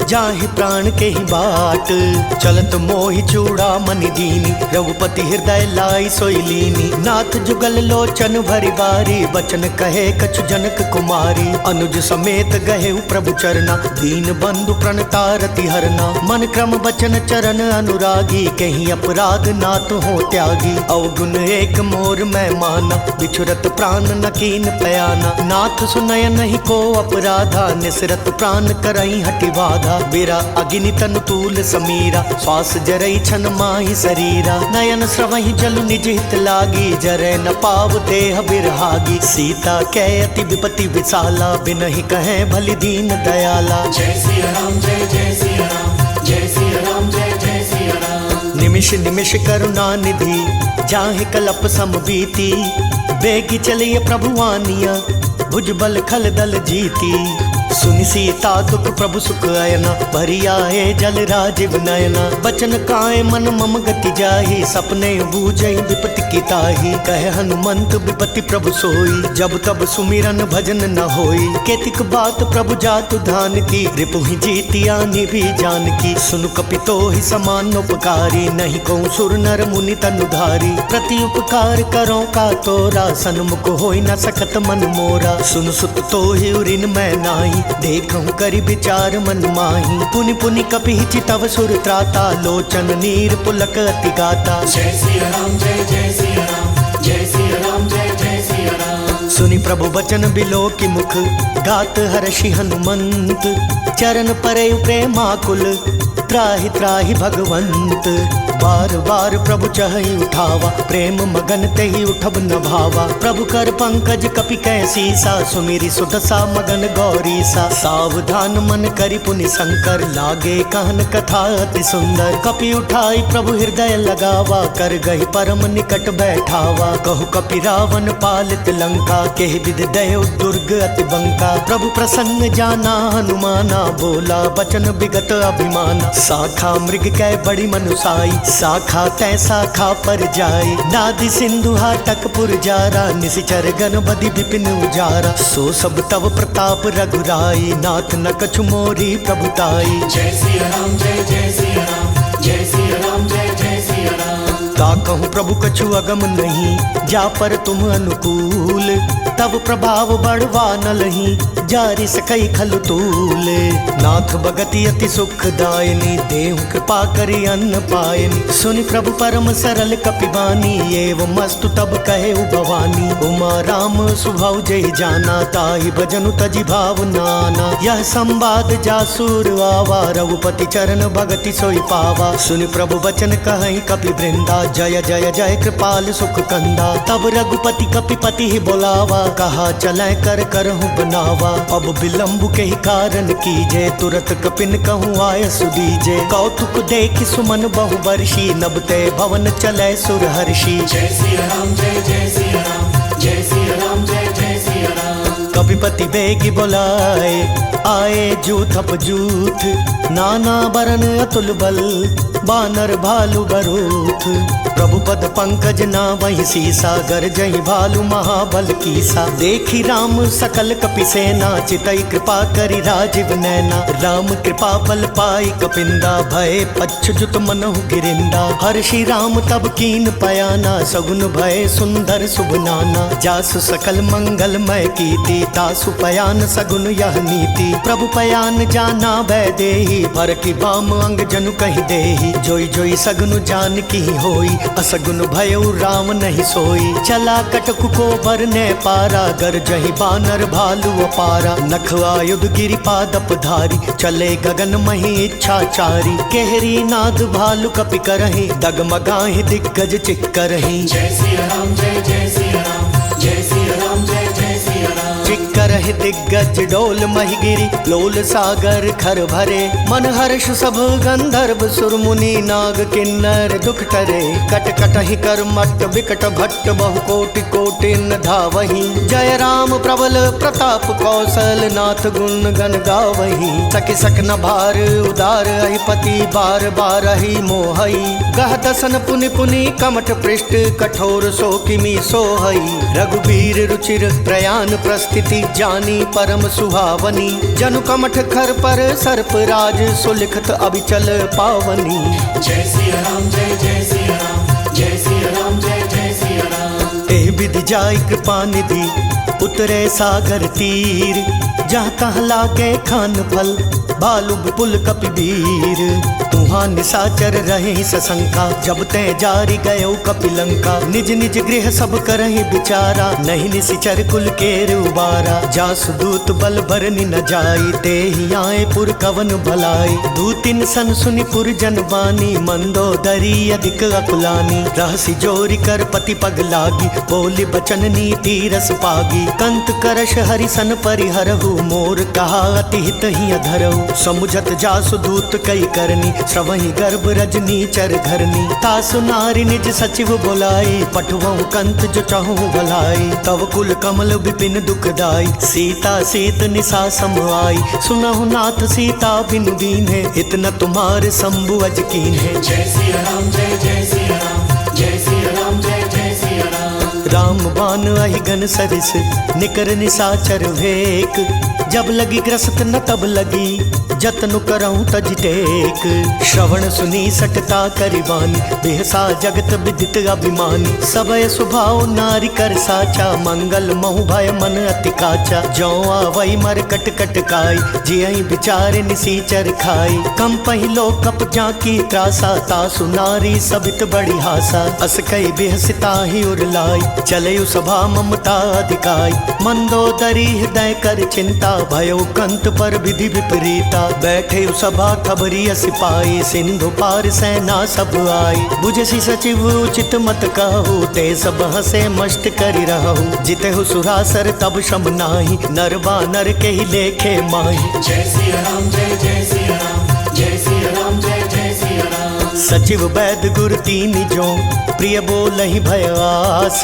जाहि प्राण के ही बाट। चलत मोहि चूड़ामणि दीनी, रघुपति हृदय लाई सोई लीनी। नाथ जुगल लोचन भरि बारी, बचन कहे कछु जनक कुमारी। अनुज समेत गहे प्रभु चरना, दीन बंधु प्रणतारति हरना। मन क्रम बचन चरण अनुरागी, कहीं अपराध नाथ हो त्यागी। अवगुण एक मोर मैं माना, बिछुरत प्राण न कीन पयाना। नाथ सुनय नहीं को अपराधा, निसरत प्राण करई हटि बाधा। बिरा अग्नि तनु तूल समीरा, श्वास जरई छन माहि शरीरा। नयन स्रवहि जलु निज हित लागी, जरै न पाव देह बिरहागी। सीता कै अति विपति विशाला, बिनहि कहे भलि दीन दयाला। जय सिया राम जय जय सिया राम, जय सिया राम जय जय सिया राम। निमिष निमिष करुणा निधि, जाहि कलप सम बीती। बेगी चलिए प्रभु आनिया, भुजबल खल दल जीती। सुनि सीता दुख प्रभु सुख अयना, भरी आए जल राजीव नयना। बचन काए मन मम गति जाहि, सपने बूझई विपति की ताहि। कहे हनुमंत विपति प्रभु सोई, जब तब सुमिरन भजन न होई। केतिक बात प्रभु जातु धान की, रिपु ही जीतियानि भी जानकी। सुनु कपितो ही समान उपकारी, नहीं को सुर नर मुनि तनुधारी। प्रति उपकार करो का तोरा, सन्मुख होई न सकत मन मोरा। सुन सुत तो ही उरिन मैं नाही, देखूं करि विचार मन माही। पुनि पुनि कपि चितव सुर त्राता, लोचन नीर पुलक अति गाता। जय सिया राम जय जय सिया राम, जय सिया राम जय जय सिया राम। सुनि प्रभु बचन बिलो की मुख, गात हर्षि हनुमंत। चरण परे प्रेमाकुल, त्राहि त्राहि भगवंत। बार बार प्रभु चहि उठावा, प्रेम मगन तेहि उठब न भावा। प्रभु कर पंकज कपि कैसीसा, सुमिरि सुदशा मगन गौरीसा। सावधान मन करि पुनि शंकर, लागे कहन कथा अति सुंदर। कपि उठाई प्रभु हृदय लगावा, कर गहि परम निकट बैठावा। कहु कपि रावण पालित लंका, केहि विधि दयो दुर्ग अति बंका। प्रभु प्रसन्न जाना हनुमाना, बोला बचन विगत अभिमाना। शाखा मृग कै बड़ी मनुसाई, शाखा तै शाखा पर जाई। नादि सिंधु हाटक पुर जारा, निशिचर गण बदि विपिन उजारा। सो सब तव प्रताप रघुराई, नाथ न कछु मोरी प्रभुताई। जय सिया राम जय जय सिया राम, जय सिया राम जय जय सिया राम। का कहूँ प्रभु कछु अगम नहीं, जा पर तुम अनुकूल। तब प्रभाव बढ़वा न लही, जारि सकई खल तूल। नाथ भगति अति सुखदायिनी, देहु कृपा करि अन्न पायनि। सुनि प्रभु परम सरल कपिबानी, एवं मस्तु तब कहे भवानी। उमा राम सुभाव जय जाना, ताहि भजनु तजि भाव नाना। यह संवाद जासुर आवा, रघुपति चरण भगति सोई पावा। सुनि प्रभु वचन कहई कपि वृंदा, जय जय जय कृपाल सुख कंदा। तब रघुपति कपिपति ही बोलावा, कहा चलै कर करहु बनावा। अब विलंब के ही कारण कीजे, तुरत कपिन कहूँ आय सुदीजे। कौतुक देख सुमन बहु वर्षी, नबते भवन चलै सुर हर्षि। जय सिया राम जय जय सिया राम, जय सिया राम जय जय सिया राम। कपिपति बेगी बोलाए, आए जूथ अपजूथ। नाना बरन अतुल बल, बानर भालु बरूथ। प्रभु पद पंकज ना वही सीसा, गरजहि भालु महाबल कीसा। देखी राम सकल कपि सेना, चितई कृपा करि राजीव नैना। राम कृपा बल पाई कपिंदा, भय पच्छुत मनहु गिरिंदा। हर्षि राम तब कीन पयाना, सगुन भय सुंदर शुभ नाना। जासु सकल मंगलमय कीर्ति, तासु पयान सगुन यह नीति। प्रभु पयान जाना भय देहि, भर की बाम अंग जनु कहि देहि। जोई जोई सगुन जान की होई, असगुन भयउ राम नहीं सोई। चला कटक को बरने पारा, गरजहि बानर भालु अपारा। नख आयुध गिरिपादप धारी, चले गगन मही इच्छाचारी। केहरी नाद भालु कपि करहि, डगमगाहि दिग्गज चिक्करहि। जय सिया राम जय जय सिया राम, जय सिया राम जय जय सिया राम। चिक्करहि दिग्गज डोल महिगिरि, लोल सागर खर भरे। मन हर्ष सब गंधर्व सुर मुनि, नाग किन्नर दुख टरे। कट कटहि कर मट्ट विकट भट्ट, बहु कोटि कोटि न धावहि। जय राम प्रबल प्रताप कौशल, नाथ गुण गण गावहि। सखि सक न भार उदार, अहिपति बार बार ही मोहई। गह दसन पुनि पुनि कमठ पृष्ठ, कठोर सो किमि सोहई। रघुबीर रुचिर प्रयाण प्रस्थिति, जानी परम सुहावनी। जनु कमठ खर पर सर्प राज, सुलिखत अभिचल पावनी। जय सिया राम जय जय सिया राम, जय सिया राम जय जय सिया राम। एह विधि जाय कृपा निधि, उतरे सागर तीर। जहाँ तहाँ लागे खान फल, भालु विपुल कपिवीर। तुहाँ निशाचर रहे सशंका, जब ते जारी गयो कपिलंका। निज निज गृह सब करहि विचारा, नहीं निशिचर कुल केर उबारा। जासु दूत बल भरनि न जाई, ते ही आए पुर कवन भलाई। दूतिन सन सुनि पुर जन बानी, मंदोदरी अधिक अकुलानी। रहसि जोरी कर पति पग लागी, बोली बचन नीति रस पागी। कंत करश हरि सन परिहरहु, मोर कहा अति हित ही अधरहु। समुझत जासु दूत कई करनी, श्रवहि गर्भ रजनी चर घरनी। तासु नारी निज सचिव बोलाई, पठवहु कंत जो चाहूं भलाई। तव कुल कमल विपिन दुखदाई, सीता सीत निशा सम आई। सुनहु नाथ सीता बिनु दीन्हे, इतना तुम्हारे शंभु अज कीन्हे। जय सिया राम जय जय सिया राम, जय सिया राम जय जय सिया राम। राम बान अहि गन सरिस, निकर निशाचर भेक। जब लगी ग्रस्त न तब लगी, जतनु करऊं तज टेक। श्रवण सुनी सटता करिवानी, बेहसा जगत विदित अभिमानी। सबय स्वभाव नारी कर साचा, मंगल महु भय मन अति काचा। जौ आवई मर कट कट काई, जियहि विचार निसीचर खाई। कम पहिलो कप जाकी त्रासा, तासु नारी सबित बड़ी हासा। अस कई बेहसिता ही उरलाई, चलयु सभा ममता अधिकाई, मंदोदरी हृदय कर चिंता, भयो कंत पर विधि विपरीता। बैठे सभा खबरी सिपाही, सिंधु पार सेना सब आई। बुझसी सचिव उचित मत कहु, ते सब हसे मस्त करि रहु। जितेहु सुरासर तब शम नाही, नर बानर के ही लेखे माही। जय सिया राम जय जय सिया राम, जय सिया राम जय जय सिया राम। सचिव वैद गुर तीन जो, प्रिय बोलहि भय आस।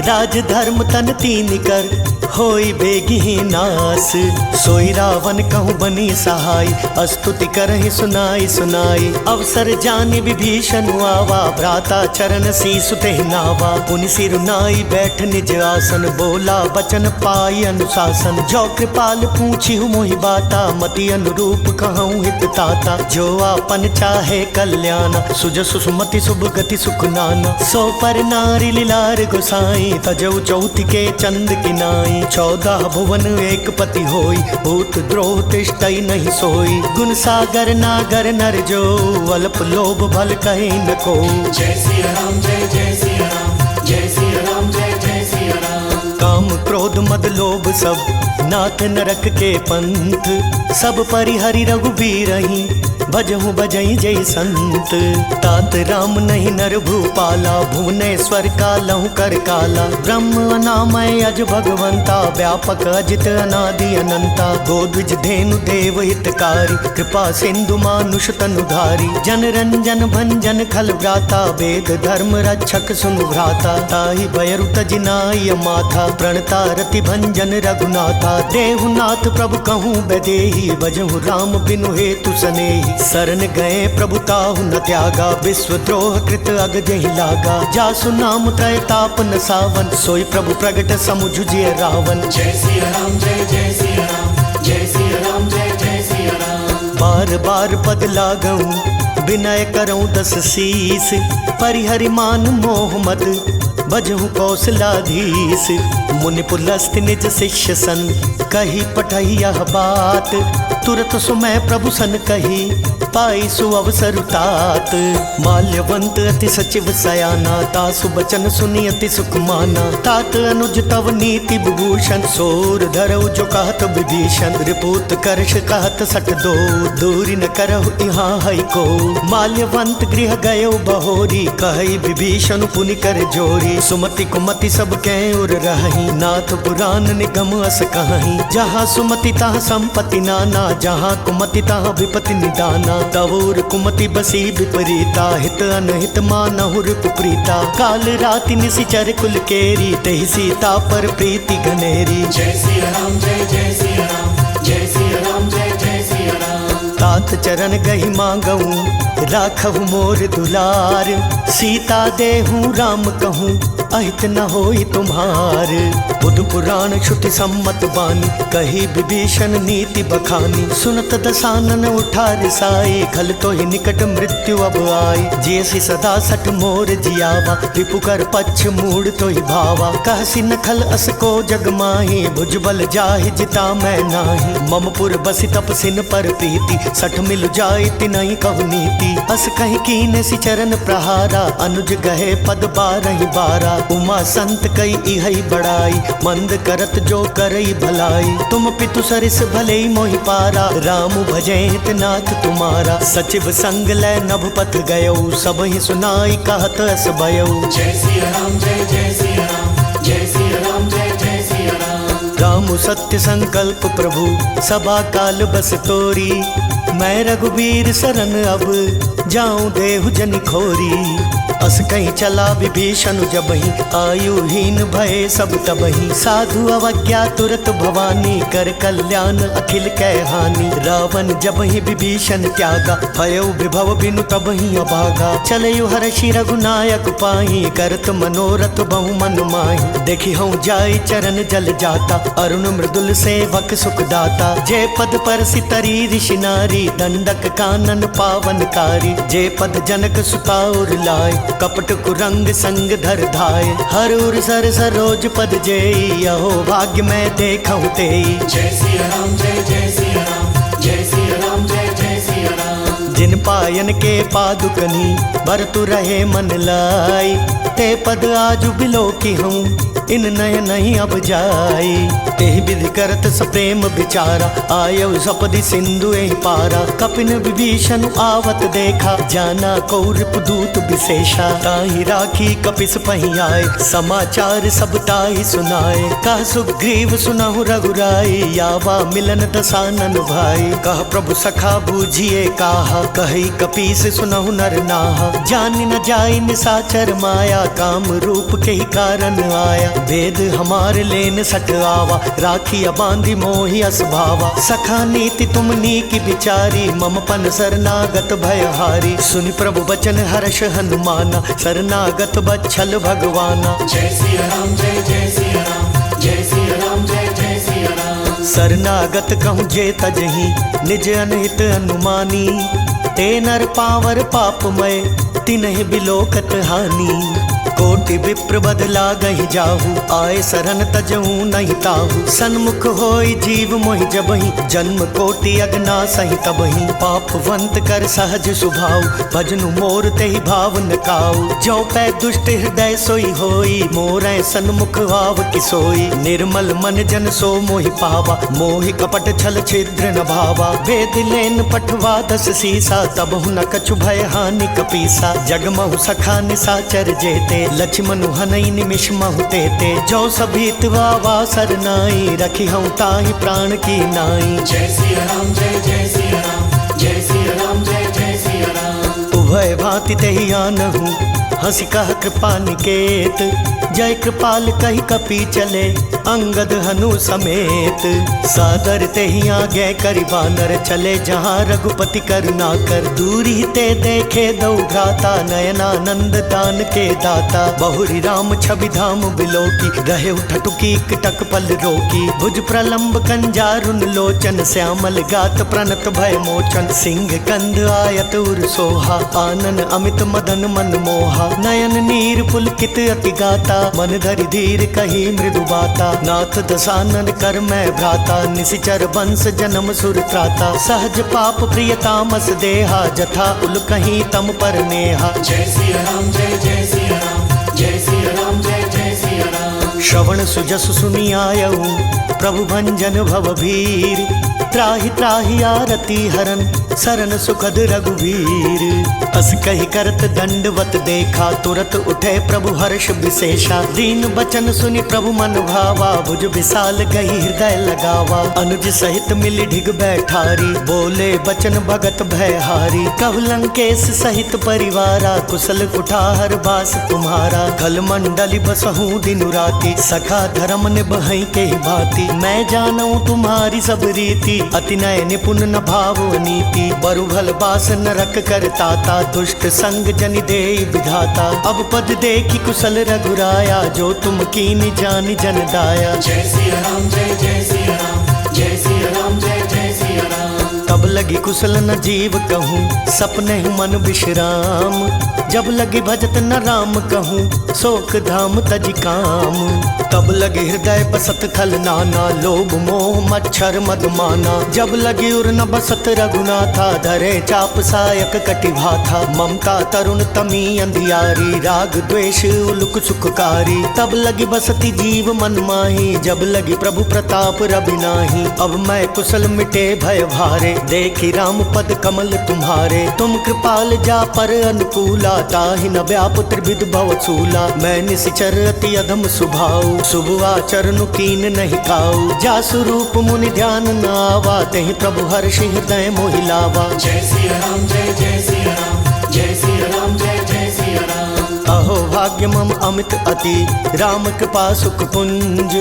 राज धर्म तन तीन कर, होई बेगी नास। सोई रावण कहूँ बनी सहाय, स्तुति करहि सुनाई सुनाई। अवसर जानि विभीषण आवा, भ्राता चरण शीसु तेहि नावा। पुनि सिर नाई बैठ निज आसन, बोला बचन पाई अनुशासन। जो कृपाल पूछिहु मोहि बाता, मति अनुरूप कहूँ हित ताता। जो आपन चाहे कल्याण, सुजसु सुमति शुभ गति सुख नाना। सो पर नारी लीलार गोसाई, तजौ चौथ के चंद किनाई। 14 भुवन एक पति होई, भूत द्रोह तिष्ठई नहीं सोई। गुण सागर नागर नर जो, अल्प लोभ भल कहीं न को। जय सिया राम जय जय सिया राम, जय सिया राम जय जय सिया राम। काम क्रोध मद लोभ सब, नाथ नरक के पंथ। सब परिहरि रघुबीरहि, भजहु भजई जय संत। तात राम नहीं नर भूपाला, भुवनेश्वर कालहु कर काला। ब्रह्म अनामय अज भगवंता, व्यापक अजित अनादि अनंता। गोद्विज धेनु देव हितकारी, कृपा सिंधु मानुष तनुधारी। जन रंजन भंजन खल व्राता, वेद धर्म रक्षक सुनु भ्राता। ताहि भयरु तजिनाय माथा, प्रणता रति भंजन रघुनाथा। देहुनाथ प्रभु कहूँ बदेही, भजहु राम बिनु हेतु सनेही। शरण गए प्रभु ताहु न त्यागा, विश्वद्रोह कृत अग जहि लागा। जासु नाम त्रय ताप न सावन, सोई प्रभु प्रगट समुझुजिय रावण। जय सिया राम जय जय सिया राम, जय सिया राम जय जय सिया राम। बार बार पद लागऊं, विनय करऊं 10 शीस। परिहरि मान मोह मद, भजहु कौशलाधीश। मुनि पुलस्त निज शिष्य सन, कही पठही यह बात। तुरत सुमय प्रभु सन कही, पाई सु अवसर तात। माल्यवंत अति सचिव सयाना, तासु बचन सुनि अति सुख माना। तात अनुज तव नीति विभूषण, सोर धरऊ जो कहत विभीषण। रिपुत करश कहत सठ दो, दूरी न करहु यहाँ है को। माल्यवंत गृह गयो बहोरी, कहि विभीषण पुनि कर जोरी। सुमति कुमति सब कै उर रही, नाथ पुराण निगम अस कहीं। जहाँ सुमति तहाँ संपत्ति नाना, जहाँ कुमति तहाँ विपत्ति निदाना। तवोर कुमति बसी विपरीता, हित अनहित मानहु रिपुप्रीता। काल राति निशिचर कुल केरी, तेहि सीता पर प्रीति घनेरी। जय सिया राम जय जय सिया राम, जय सिया राम जय जय सिया राम। तात चरण गहि मांगऊं, राखहु मोर दुलार। सीता देहूँ राम कहूँ, अहित न होई तुम्हार। बुध पुराण श्रुति सम्मत बानी, कही विभीषण नीति बखानी। सुनत दसानन उठा रिसाई, खल तो ही निकट मृत्यु अब आई। जैसी सदा सठ मोर जियावा, रिपु कर पक्ष मूड तो ही भावा। कहसी न खल अस को जग माही, भुजबल जाहि जिता मैं नाही। ममपुर बसी तपसिन पर प्रीति, सठ मिल जाय तिनहि कहु नीति। अस कहीं कीने सि चरण प्रहारा, अनुज गहे पद 12 12। उमा संत कई इहई बड़ाई, मंद करत जो करई भलाई। तुम पितु सरिस भले मोहि पारा, राम भजेत नाथ तुम्हारा। सचिव संग लै नभ पथ गयो, सब ही सुनाई कहत अस भयो। जय सिया राम जय जय सिया राम, जय सिया राम जय जय सिया राम। राम सत्य संकल्प प्रभु, सभा काल बस तोरी। मैं रघुबीर शरण अब, जाऊं देहु जनि खोरी। अस कहीं चला विभीषण जबहि, आयुहीन भय सब तबहि। साधु अवज्ञा तुरत भवानी, कर कल्याण अखिल कै हानि। रावण जबहि विभीषण त्यागा, भयो विभव बिनु तबहि अभागा। चलयु हर्षि रघुनायक पाहि, करत मनोरथ बहु मन माहि। देखि हूँ जाय चरण जल जाता, अरुण मृदुल सेवक सुख दाता। जे पद पर सितरी ऋषि नारी, दंडक कानन पावनकारी। जे पद जनक सुताउर लाय, कपट कुरंग संग धर धाय। हर उर सर सरोज पद जेई, अहो भाग्य मैं देखहु तेई। जय सिया राम जय जय सिया राम, जय सिया राम जय जय सिया राम। जिन पायन के पादुकनी बरतु रहे मन लाई, ते पद आजु बिलो की हूँ इन नय नहीं अब जाई। तेहि विधि करत सप्रेम विचारा, आयव सपदि सिंधु एहि पारा। कपिन विभीषण आवत देखा, जाना कौरप दूत विशेषा। ताहि राखी कपिस पहि आए, समाचार सब ताहि सुनाए। कह सुग्रीव सुनहु रघुराई, यावा मिलन दसानन भाई। कह प्रभु सखा बूझिए काहा, कहि कपीस सुनहु नर नाहा। जानि न जाई निसाचर माया, काम रूप के ही कारण आया। वेद हमार लेन सट आवा, राखी बांधी मोहि अस भावा। सखा नीति तुम नीकी विचारी, मम पन शरणागत भयहारी। सुनि प्रभु बचन हर्ष हनुमाना, शरणागत बच्छल भगवाना। जय सिया राम जय जय सिया राम, जय सिया राम जय जय सिया राम। शरणागत कहूँ जे तजही, निज अनहित अनुमानी। ते नर पावर पापमय, तिन्हि बिलोकत हानि। कोटि विप्र बदला गहि जाहु, आए शरण तजहु नहीं ताहु। सन्मुख होई जीव मोहि जबहि, जन्म कोटि अगना सहि तबहि। पापवंत कर सहज सुभाव, भजनु मोर तेहि भाव न काऊ। जो पै दुष्ट हृदय सोई होई, मोरै सन्मुख आव किसोई। निर्मल मन जन सो मोहि पावा, मोहि कपट छल छिद्र न भावा। वेद लेन पठवा दस सीसा, तबहु न कछु भय हानि कपीसा। जगमहु सखा निसाचर जेते, लक्ष्मण हनई निमिष महु तेते। जो सभीत वावा सरनाई, रखी हूँ ताहि प्राण की नाई। जय सिया राम जय जय सिया राम, जय सिया राम जय जय सिया राम। उभय भांति तेहि आनहु, हंसी कह कृपा निकेत। जय कृपाल कही कपि चले, अंगद हनु समेत। सादर तेहि आगे करि बानर, चले जहाँ रघुपति करुणा कर। दूरी ते देखे दो भ्राता, नयनानंद दान के दाता। बहुरी राम छवि धाम बिलोकी, रहे ठटुकी कटक पल रोकी। भुज प्रलंब कंजारुन लोचन, श्यामल गात प्रणत भय मोचन। सिंह कंद आयत उर सोहा, आनन अमित मदन मन मोहा। नयन नीर पुलकित अति गाता, मन धरि धीर कही मृदु बाता। नाथ दसानन कर मैं भ्राता, निशिचर वंश जन्म सुर त्राता। सहज पाप प्रिय तामस देहा, जथा उल कहीं तम पर नेहा। जय सिया राम जय जय सिया राम, जय सिया राम जय जय सिया राम। श्रवण सुजसु सुनि आयऊ, प्रभु भंजन भव भीर। त्राहि त्राहि आरती हरन, शरण सुखद रघुवीर। अस कहि करत दंडवत देखा, तुरत उठे प्रभु हर्ष विशेषा। दीन बचन सुनि प्रभु मन भावा, भुज विशाल गही हृदय लगावा। अनुज सहित मिली ढिग बैठारी, बोले बचन भगत भयहारी। कहु लंकेश सहित परिवारा, कुशल कुठार बास तुम्हारा। खल मंडली बसहूँ दिनु राति, सखा धर्म निबहै के भांति। मैं जानूं तुम्हारी सब रीति, अति नय निपुण न भाव नीति। बरु भल बास नरक कर ताता, दुष्ट संग जनि देई विधाता। अब पद देखी कुशल रघुराया, जो तुम कीनि जानि जन दाया। जय सिया राम जय जय सिया राम, जय सिया राम जय जय सिया राम। तब लगी कुशल न जीव कहूँ, सपने मन विश्राम। जब लगी भजत न राम कहूँ, शोक धाम तज काम। तब लगे हृदय बसत खल नाना, लोभ मोह मच्छर मद माना। जब लगी उर न बसत रघुनाथा, धरे चाप सायक कटिभा था। ममता तरुण तमी अंधियारी, राग द्वेष उलुक सुखकारी। तब लगी बसती जीव मन माही, जब लगी प्रभु प्रताप रवि नाही। अब मैं कुशल मिटे भय भारे, देखी राम पद कमल तुम्हारे। तुम कृपाल जा पर अनुकूला, ताहि न व्याप त्रिविध भव सूला। मैं निशिचर अति अधम सुभाऊ, शुभ आचरण कीन नहीं खाऊ। जासु रूप मुनि ध्यान न आवा, तेहि प्रभु हर्ष हृदय मोहि लावा। जय सिया राम जय जय सिया राम, जय सिया राम जय जय सिया राम। अहो भाग्य मम अमित अति, राम कृपा सुख पुंज।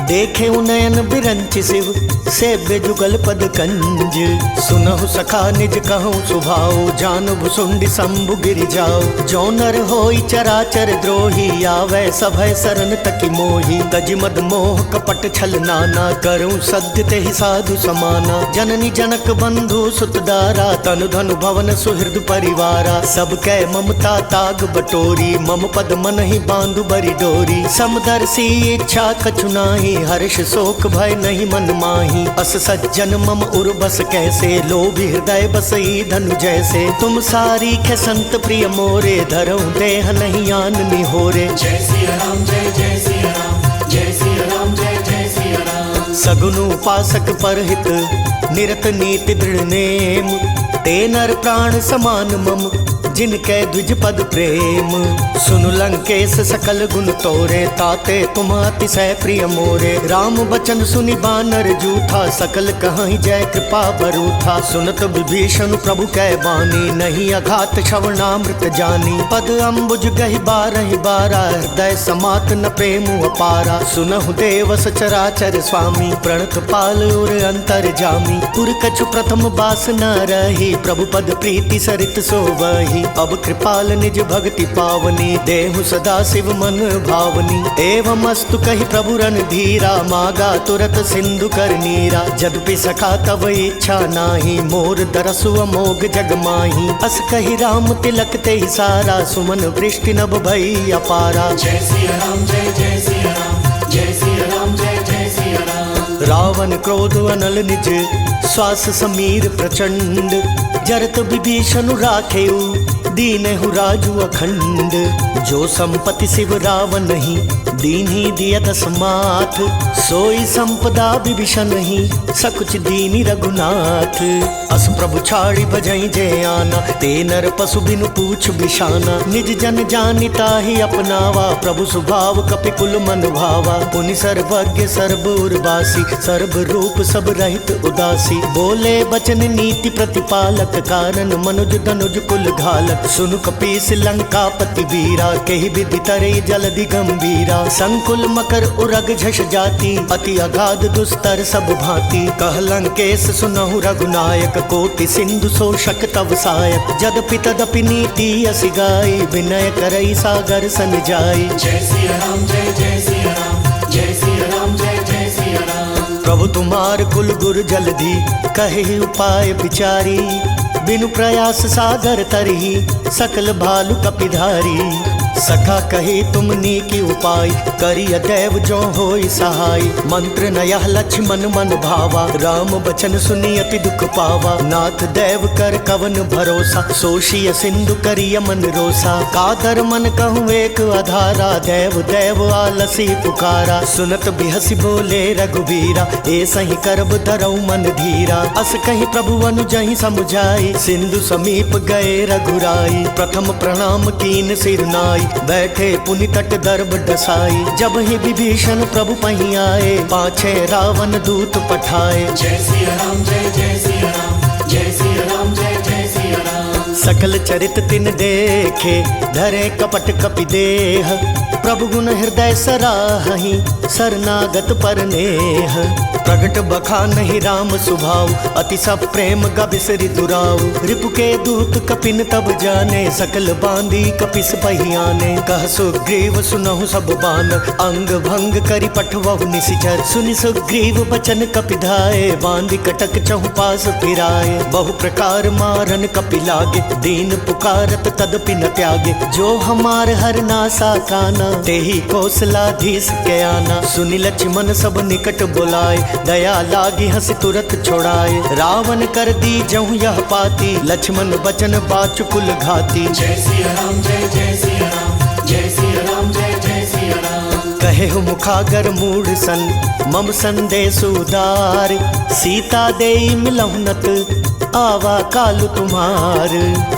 देखे नयन बिरंच शिव, सेव्य जुगल पद कंज। सुनहु सखा निज कहूँ सुभाऊ, जान भुसुंड शंभु गिरि जाऊ। जो नर होई चराचर द्रोही, आवे सभय शरण तकी मोही। तज मद मोह कपट छल नाना, करूँ सद्य तेहि साधु समाना। जननी जनक बंधु सुतदारा, तनु धनु भवन सुहृद परिवारा। सब कै ममता ताग बटोरी, मम पद पद मन ही बांधु बरी डोरी। समदर्शी इच्छा कछु नाही, हर्ष शोक भय नहीं मन माही। अस सज्जन मम उर बस कैसे, लोभ हृदय बसई धनु जैसे। तुम सारी खे संत प्रिय मोरे, धरऊं देह नहीं आन निहोरे। जय सिया राम जय जय सिया राम, जय सिया राम जय जय सिया राम। सगुन उपासक परहित, निरत नीति दृढ़ नेम। ते नर प्राण समान मम, जिनके द्विज पद प्रेम। सुनु लंकेश सकल गुण तोरे, ताते तुम अतिशय प्रिय मोरे। राम बचन सुनि बानर जूथा, सकल कहाई जय कृपा बरूथा। सुनत विभीषण प्रभु कै बानी, नहीं अघात श्रवणामृत जानी। पद अम्बुज गहि बारहि बारा, हृदय समात न प्रेम अपारा। सुनहु देव सचराचर स्वामी, प्रणत पाल उर अंतर जामी। पुर कछु प्रथम बास न रही, प्रभु पद प्रीति सरित सोवही। अब कृपाल निज भक्ति पावनी, देहु सदा शिव मन भावनी। एवं अस्तु कहि प्रभु रणधीरा, मागा तुरत सिंधु कर नीरा। जद्यपि सखा तव इच्छा नाही, मोर दरसु अमोघ जग माही। अस कहि राम तिलक ते सारा, सुमन वृष्टि नभ भई अपारा। जय सिया राम जय जय सिया राम, जय सिया राम जय जय सिया राम। रावण क्रोध अनल निज, श्वास समीर प्रचंड। जरत विभीषण राखेउ, दीनहु राजु अखंड। जो संपत्ति शिव रावण नहीं, दीन्ही दिय दस माथ। सोई संपदा विभीषण ही, सकुच दीनी रघुनाथ। अस प्रभु छाड़ी भजई जय आना, ते नर पशु बिनु पूछ बिशाना। निज जन जानिता ही अपनावा, प्रभु स्वभाव कपि कुल मन भावा। पुनि सर्वज्ञ सर्व उर्वासी, सर्व रूप सब रहित उदासी। बोले बचन नीति प्रतिपालक, कारण मनुज धनुज कुल घालक। सुनु कपीस लंकापति वीरा, कहि विधि तरे जलधि गंभीरा। संकुल मकर उरग झष जाति, अति अगाध दुस्तर सब भांति। कह लंकेश सुनहु रघुनायक, कोटि सिंधु शोषक तव सायक। जदपि तदपि नीति असि गाई, विनय करई सागर सन जाई। जय सिया राम जय जय सिया राम, जय सिया राम जय जय सिया राम। प्रभु तुम्हार कुल गुर जलधि, कहे उपाय विचारी। बिनु प्रयास सागर तरही, सकल भालु कपिधारी। सखा कहे तुमनी की उपाय, करिय देव जो होई सहाय। मंत्र नयह लक्ष्मण मन भावा, राम बचन सुनी अति दुख पावा। नाथ देव कर कवन भरोसा, सोशिय सिंधु करिय मन रोसा। कादर मन कहूँ एक आधारा, देव देव आलसी पुकारा। सुनत बिहसी बोले रघुबीरा, ए सही करब धरऊ मन धीरा। अस कहीं प्रभु अनुजहि समुझाई, सिंधु समीप गए रघुराई। प्रथम प्रणाम कीन सिर नाई, बैठे पुनि तट दर्भ डसाई। जब ही विभीषण प्रभु पही आए, पाछे रावण दूत पठाए। जय सिया राम जय जय सिया राम, जय सिया राम जय जय सिया राम। सकल चरित तिन देखे, धरे कपट कपि देह। प्रभु गुण हृदय सराहि, शरणागत पर नेह। प्रगट बखानहि राम सुभाव, अति सब प्रेम गबिसरि दुराव। रिपु के दूत कपिन तब जाने, सकल बांधी कपिस पहियाने। कह सुग्रीव सुनहु सब बानर, अंग भंग करि पठवहु निशिचर। सुनि सुग्रीव बचन कपिधाए, बांधी कटक चहु पास फिराए। बहु प्रकार मारन कपि लागे, दीन पुकारत तदपि न त्यागे। जो हमार हर नासा काना, तेहि कौशलाधीश के आना। सुनि लक्ष्मण सब निकट बुलाए, दया लागी हंस तुरत छोड़ाए। रावण कर दी जहु यह पाती, लक्ष्मण बचन बाचु कुल घाती। जय सिया राम जय जय सिया राम, जय सिया राम जय जय सिया राम। कहे हो मुखागर मूढ़ सन, मम संदेश उदार। सीता देई मिलहुनत, आवा कालु तुम्हार।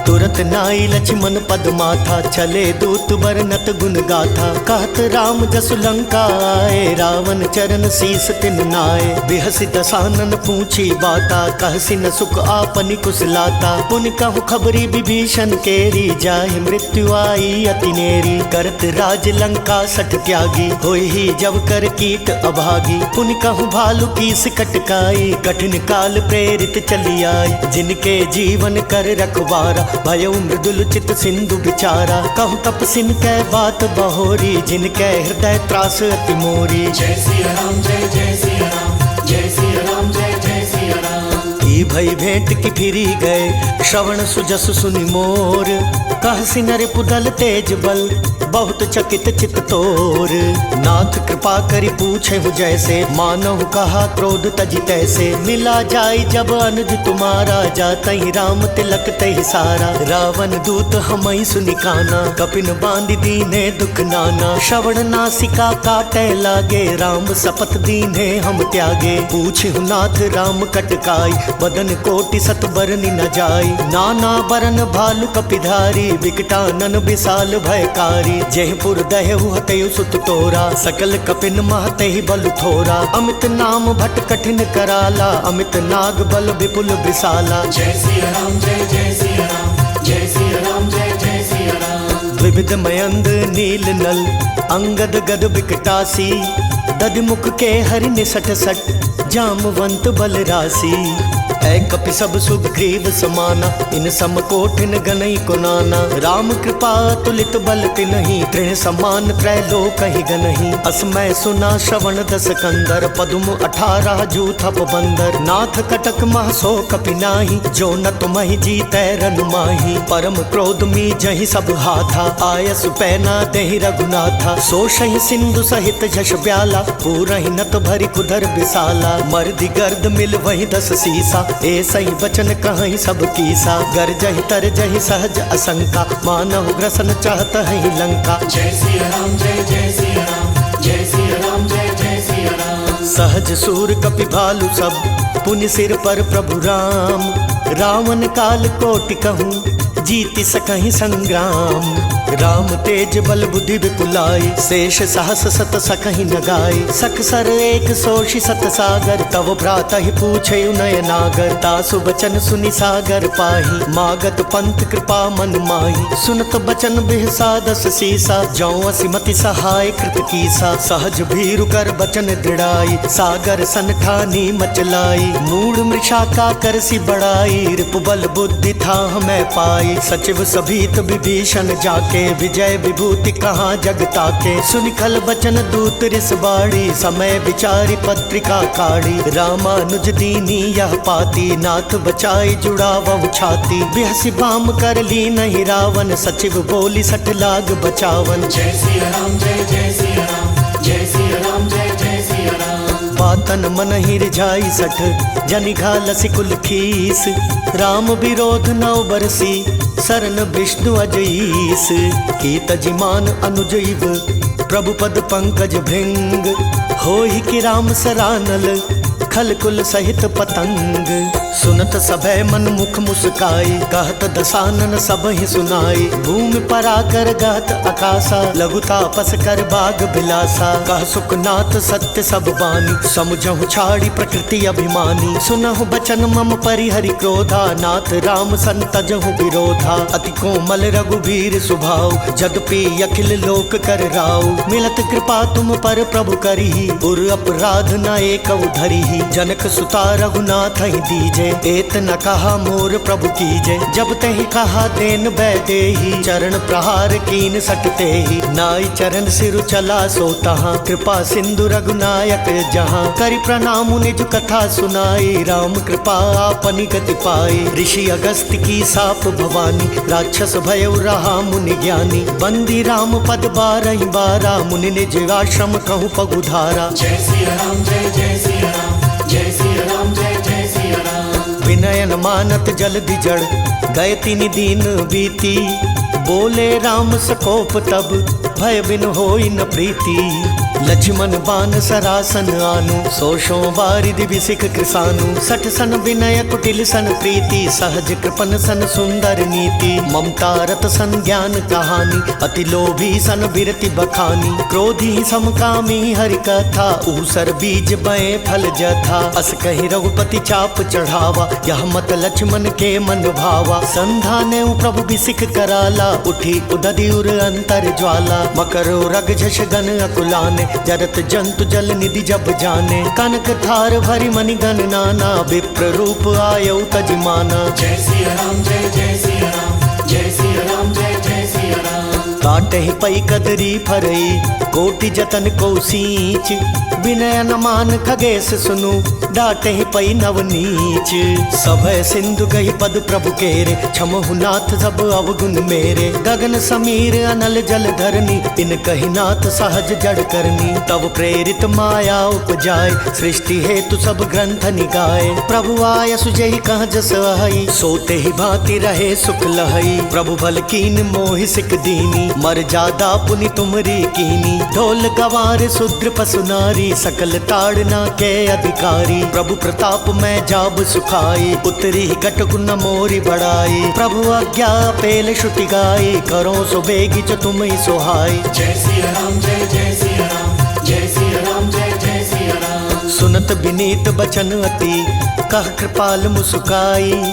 तुरत नाई लक्ष्मण पद माथा, चले दूत बरनत गुण गाथा। कहत राम जसु लंका आए, रावण चरण शीस तिन नाए। बिहसि दसानन पूछी बाता, कहसि न सुख आपनि कुशलाता। पुन कहु खबरी विभीषण केरी, जाहि मृत्यु आई अति नेरी। करत राज लंका सठ त्यागी, होई ही जब कर कीट अभागी। पुन कहु भालु की सिकटकाई, कठिन काल प्रेरित चली आई। जिनके जीवन कर रखवारा, भयउ मृदुल चित सिंधु बिचारा। कहु तपसिन कै बात बहोरी, जिनके हृदय त्रास अति मोरी। जय सिया राम जय जय सिया राम, जय सिया राम जय जय सिया राम। बूढ़ी भई भेंट की फिरी गए, श्रवण सुजस सुनि मोर। कहसी नर पुदल तेज बल, बहुत चकित चित तोर। नाथ कृपा करि पूछे हूँ जैसे, मानहु कहा क्रोध तजि तैसे। मिला जाई जब अनुज तुम्हारा, जातहि राम तिलक तहि सारा। रावण दूत हमहि सुनि काना, कपिन बांधि दीने दुख नाना। श्रवण नासिका काटे लागे, राम शपथ दीने हम त्यागे। पूछहु नाथ राम कटकाई, बदन कोटि सत बरनि न जाई। नाना बरन भालु कपिधारी, विकटानन विशाल भयकारी। जयपुर दहु हतयु सुत तोरा, सकल कपिन महतहि बल थोरा। अमित नाम भट कठिन कराला, अमित नाग बल विपुल विशाला। जय सिया राम जय जय सिया राम, जय सिया राम जय जय सिया राम। विविध मयंद नील नल, अंगद गद विकटासी। दधिमुख के हरि निसट सट, जामवंत बल राशि। ऐ कपि सब सुग्रीव समाना, इन सम कोठिन गनई को नाना। राम कृपा तुलित बल तिन्हि, तृण समान त्रैलोकहि गनहि। असमय सुना श्रवण दस कंदर, पदुम 18 जूथप बंदर। नाथ कटक मह सो कपि नाही, जो न तुमहि जीतै रनु माही। परम क्रोध मी जहि सब हाथा, आयसु पैना देहि रघुनाथा। सोषहि सिंधु सहित झष ब्याला, पूरहि नत भरि कुधर विसाला। मर्दि गर्द मिल वही 10 सीसा, ऐसहि बचन कहहि सब कीसा। गरजहि तरजहि सहज असंका, मानहु ग्रसन चाहत ही लंका। जय सिया राम जय जय सिया राम, जय सिया राम जय जय सिया राम। सहज सूर कपि भालु सब, पुनि सिर पर प्रभु राम। रावण काल कोटि कहूँ, जीति सकहि संग्राम। राम तेज बल बुद्धि विपुलाई, शेष सहस सत सकहि न गाई। सख सर एक सोषि सत सागर, तव भ्राता ही पूछे नय नागर। तासु बचन सुनि सागर पाही, मागत पंथ कृपा मन माही। सुनत बचन बिहसा 10 सीसा, जौ असिमति सहाय कृत कीसा। सहज भीरु कर बचन दृढ़ाई, सागर सन ठानी मचलाई। मूढ़ मृषा का करसी बढ़ाई, रिपु बल बुद्धि था हमें पाई। सचिव सभीत विभीषण जाके, विजय विभूति कहाँ जगता के। सुनि खल बचन दूत रिस बाड़ी, समय विचारी पत्रिका काढ़ी। रामानुज दीनी यह पाती, नाथ बचाई जुड़ावहु छाती। बिहसी बाम कर ली नहीं रावण, सचिव बोली सठ लाग बचावन। जय सिया राम जय जय सिया राम, जय सिया राम जय जय सिया राम। बातन मन ही रिझाई सठ, जनि घालसी कुल खीस। राम विरोध नौ बरसी, सरन विष्णु अजईस। कीत जिमान अनुजैव, प्रभु पद पंकज भृंग। होहि कि राम सरानल, खल कुल सहित पतंग। सुनत सभय मन मुख मुस्काई, कहत दसानन सब ही सुनाई। भूमि पराकर गहत आकाशा, लघु तापस कर बाग बिलासा। कह सुखनाथ सत्य सब बानी, समुझहु छाड़ी प्रकृति अभिमानी। सुनहु बचन मम परिहरि क्रोधा, नाथ राम संतजहु विरोधा। अति कोमल रघुवीर सुभाव, जदपि अखिल लोक कर राव। मिलत कृपा तुम पर प्रभु करिहि, उर अपराध न एक धरिहि। जनक सुता रघुनाथ ही दीजे, एत न कहा मोर प्रभु कीजे। जब तहि कहा देन बैदेही, चरण प्रहार कीन सकते ही। नाई चरण सिरु चला सो तहाँ, कृपा सिंधु रघुनायक जहाँ। करि प्रणाम निज कथा सुनाई, राम कृपा आपनि गति पाई। ऋषि अगस्त्य की साप भवानी, राक्षस भयउ रहा मुनि ज्ञानी। बंदी राम पद 12 बारा, मुनि निज आश्रम कहूँ पगुधारा। जय सिया राम जय जय सिया राम, जय सिया राम जय जय सिया राम। विनयन मानत जल्दि जड़, गए तिनि दीन बीती। बोले राम सकोप तब, भय बिन होई न प्रीति। लक्ष्मण बान सरासन आनु, सोषों बारिद विसिख कृसानु। सठ सन विनय कुटिल सन प्रीति, सहज कृपन सन सुंदर नीति। ममता रत सन ज्ञान कहानी, अति लोभी सन बिरति बखानी। क्रोधी समकामी हरि कथा, ऊसर बीज बए फल जथा। अस कहि रघुपति चाप चढ़ावा, यह मत लक्ष्मण के मन भावा। संधाने प्रभु विसिख कराला, उठी उदधि उर अंतर ज्वाला। मकरो रग झष गन अकुलाने, जरत जंतु जल निधि जब जाने। कनक थार भरी मणि गण नाना, विप्र रूप आयौ तजिमाना। जय सिया राम जय जय सिया राम, जय सिया राम जय जय सिया राम। काटहि पई कदरी फरई, कोटि जतन को सींच। विनय न मान खगेश सुनु, डांटे ही पई नवनीच। सब सिंधु कही पद प्रभु केरे, क्षमहु नाथ सब अवगुण मेरे। गगन समीर अनल जल धरनी, इन कही नाथ सहज जड़ करनी। तब प्रेरित माया उपजाए, सृष्टि हेतु सब ग्रंथ निगाए। प्रभु आय सुजहि कह जस अहै, सोते ही भांति रहे सुख लहै। प्रभु भल कीन मोहि सिक दीनी, मर जादा पुनि तुमरी कीनी। ढोल गवार शूद्र पशु नारी, सकल ताड़ना के अधिकारी। प्रभु प्रताप में जाब सुखाई, उतरी कटक न मोरी बढ़ाई। प्रभु आज्ञा पेल श्रुति गाई, करो सो बेगी जो तुम ही सोहाई। जय सिया राम जय जय सिया राम, जय सिया राम जय जय सिया राम। सुनत विनीत बचन अति, कह कृपाल मुस्काई।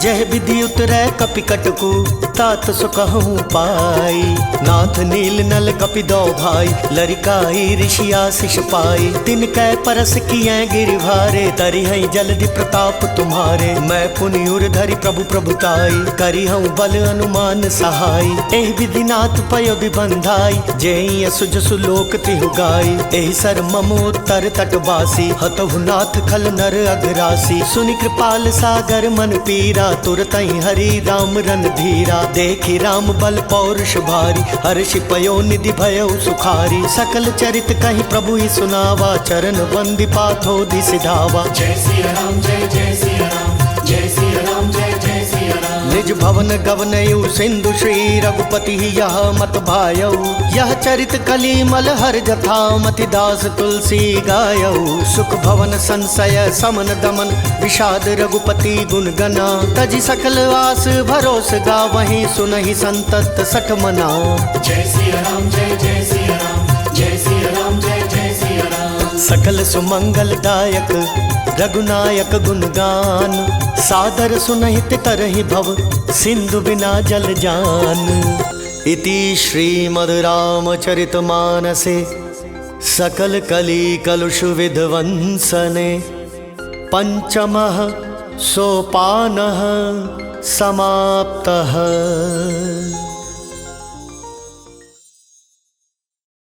जह विधि उतरै कपि कटकु, तात सो कहूँ पाई। नाथ नील नल कपि दो भाई, लरिकाई ऋषि आशीष पाई। तिन कै परस किए गिरिभारे, तरि हई जलधि प्रताप तुम्हारे। मैं पुनि उर धरि प्रभु प्रभुताई, करी हूँ बल अनुमान सहाय। एहि विधि नाथ पयो विबंधाई, जेहि असुज सुलोक तिहु गाई। एहि सर मम उत्तर तटवासी, हतहु नाथ खल नर अघरासी। सुनि कृपाल सागर मन पीरा, तुरतहि हरि राम रन धीरा। देखी राम बल पौरुष भारी, हर्षि पयो निधि भयो सुखारी। सकल चरित कहि प्रभु ही सुनावा, चरण वंदि पाथोधि सिधावा। जय सिया राम जय जय सिया राम, जय सिया राम जय जय सिया राम। निज भवन गवनयु सिंधु श्री रघुपति यह मत भायौ। यह चरित कलिमल हर जथा, मति दास तुलसी गायौ। सुख भवन संशय समन दमन, विषाद रघुपति गुण गना। तजि सकल आस भरोस गावहीं, सुनहि संतत सठ मना। जय सिया राम जय जय सिया राम, जय सिया राम जय जय सिया राम। सकल सुमंगल दायक रघुनायक गुणगान। सादर सुनहित तरहि भव, सिंधु बिना जल जान। इति श्रीमद् रामचरितमानसे सकल कली कलुष विध्वंसने पंचमः सोपानः समाप्तः।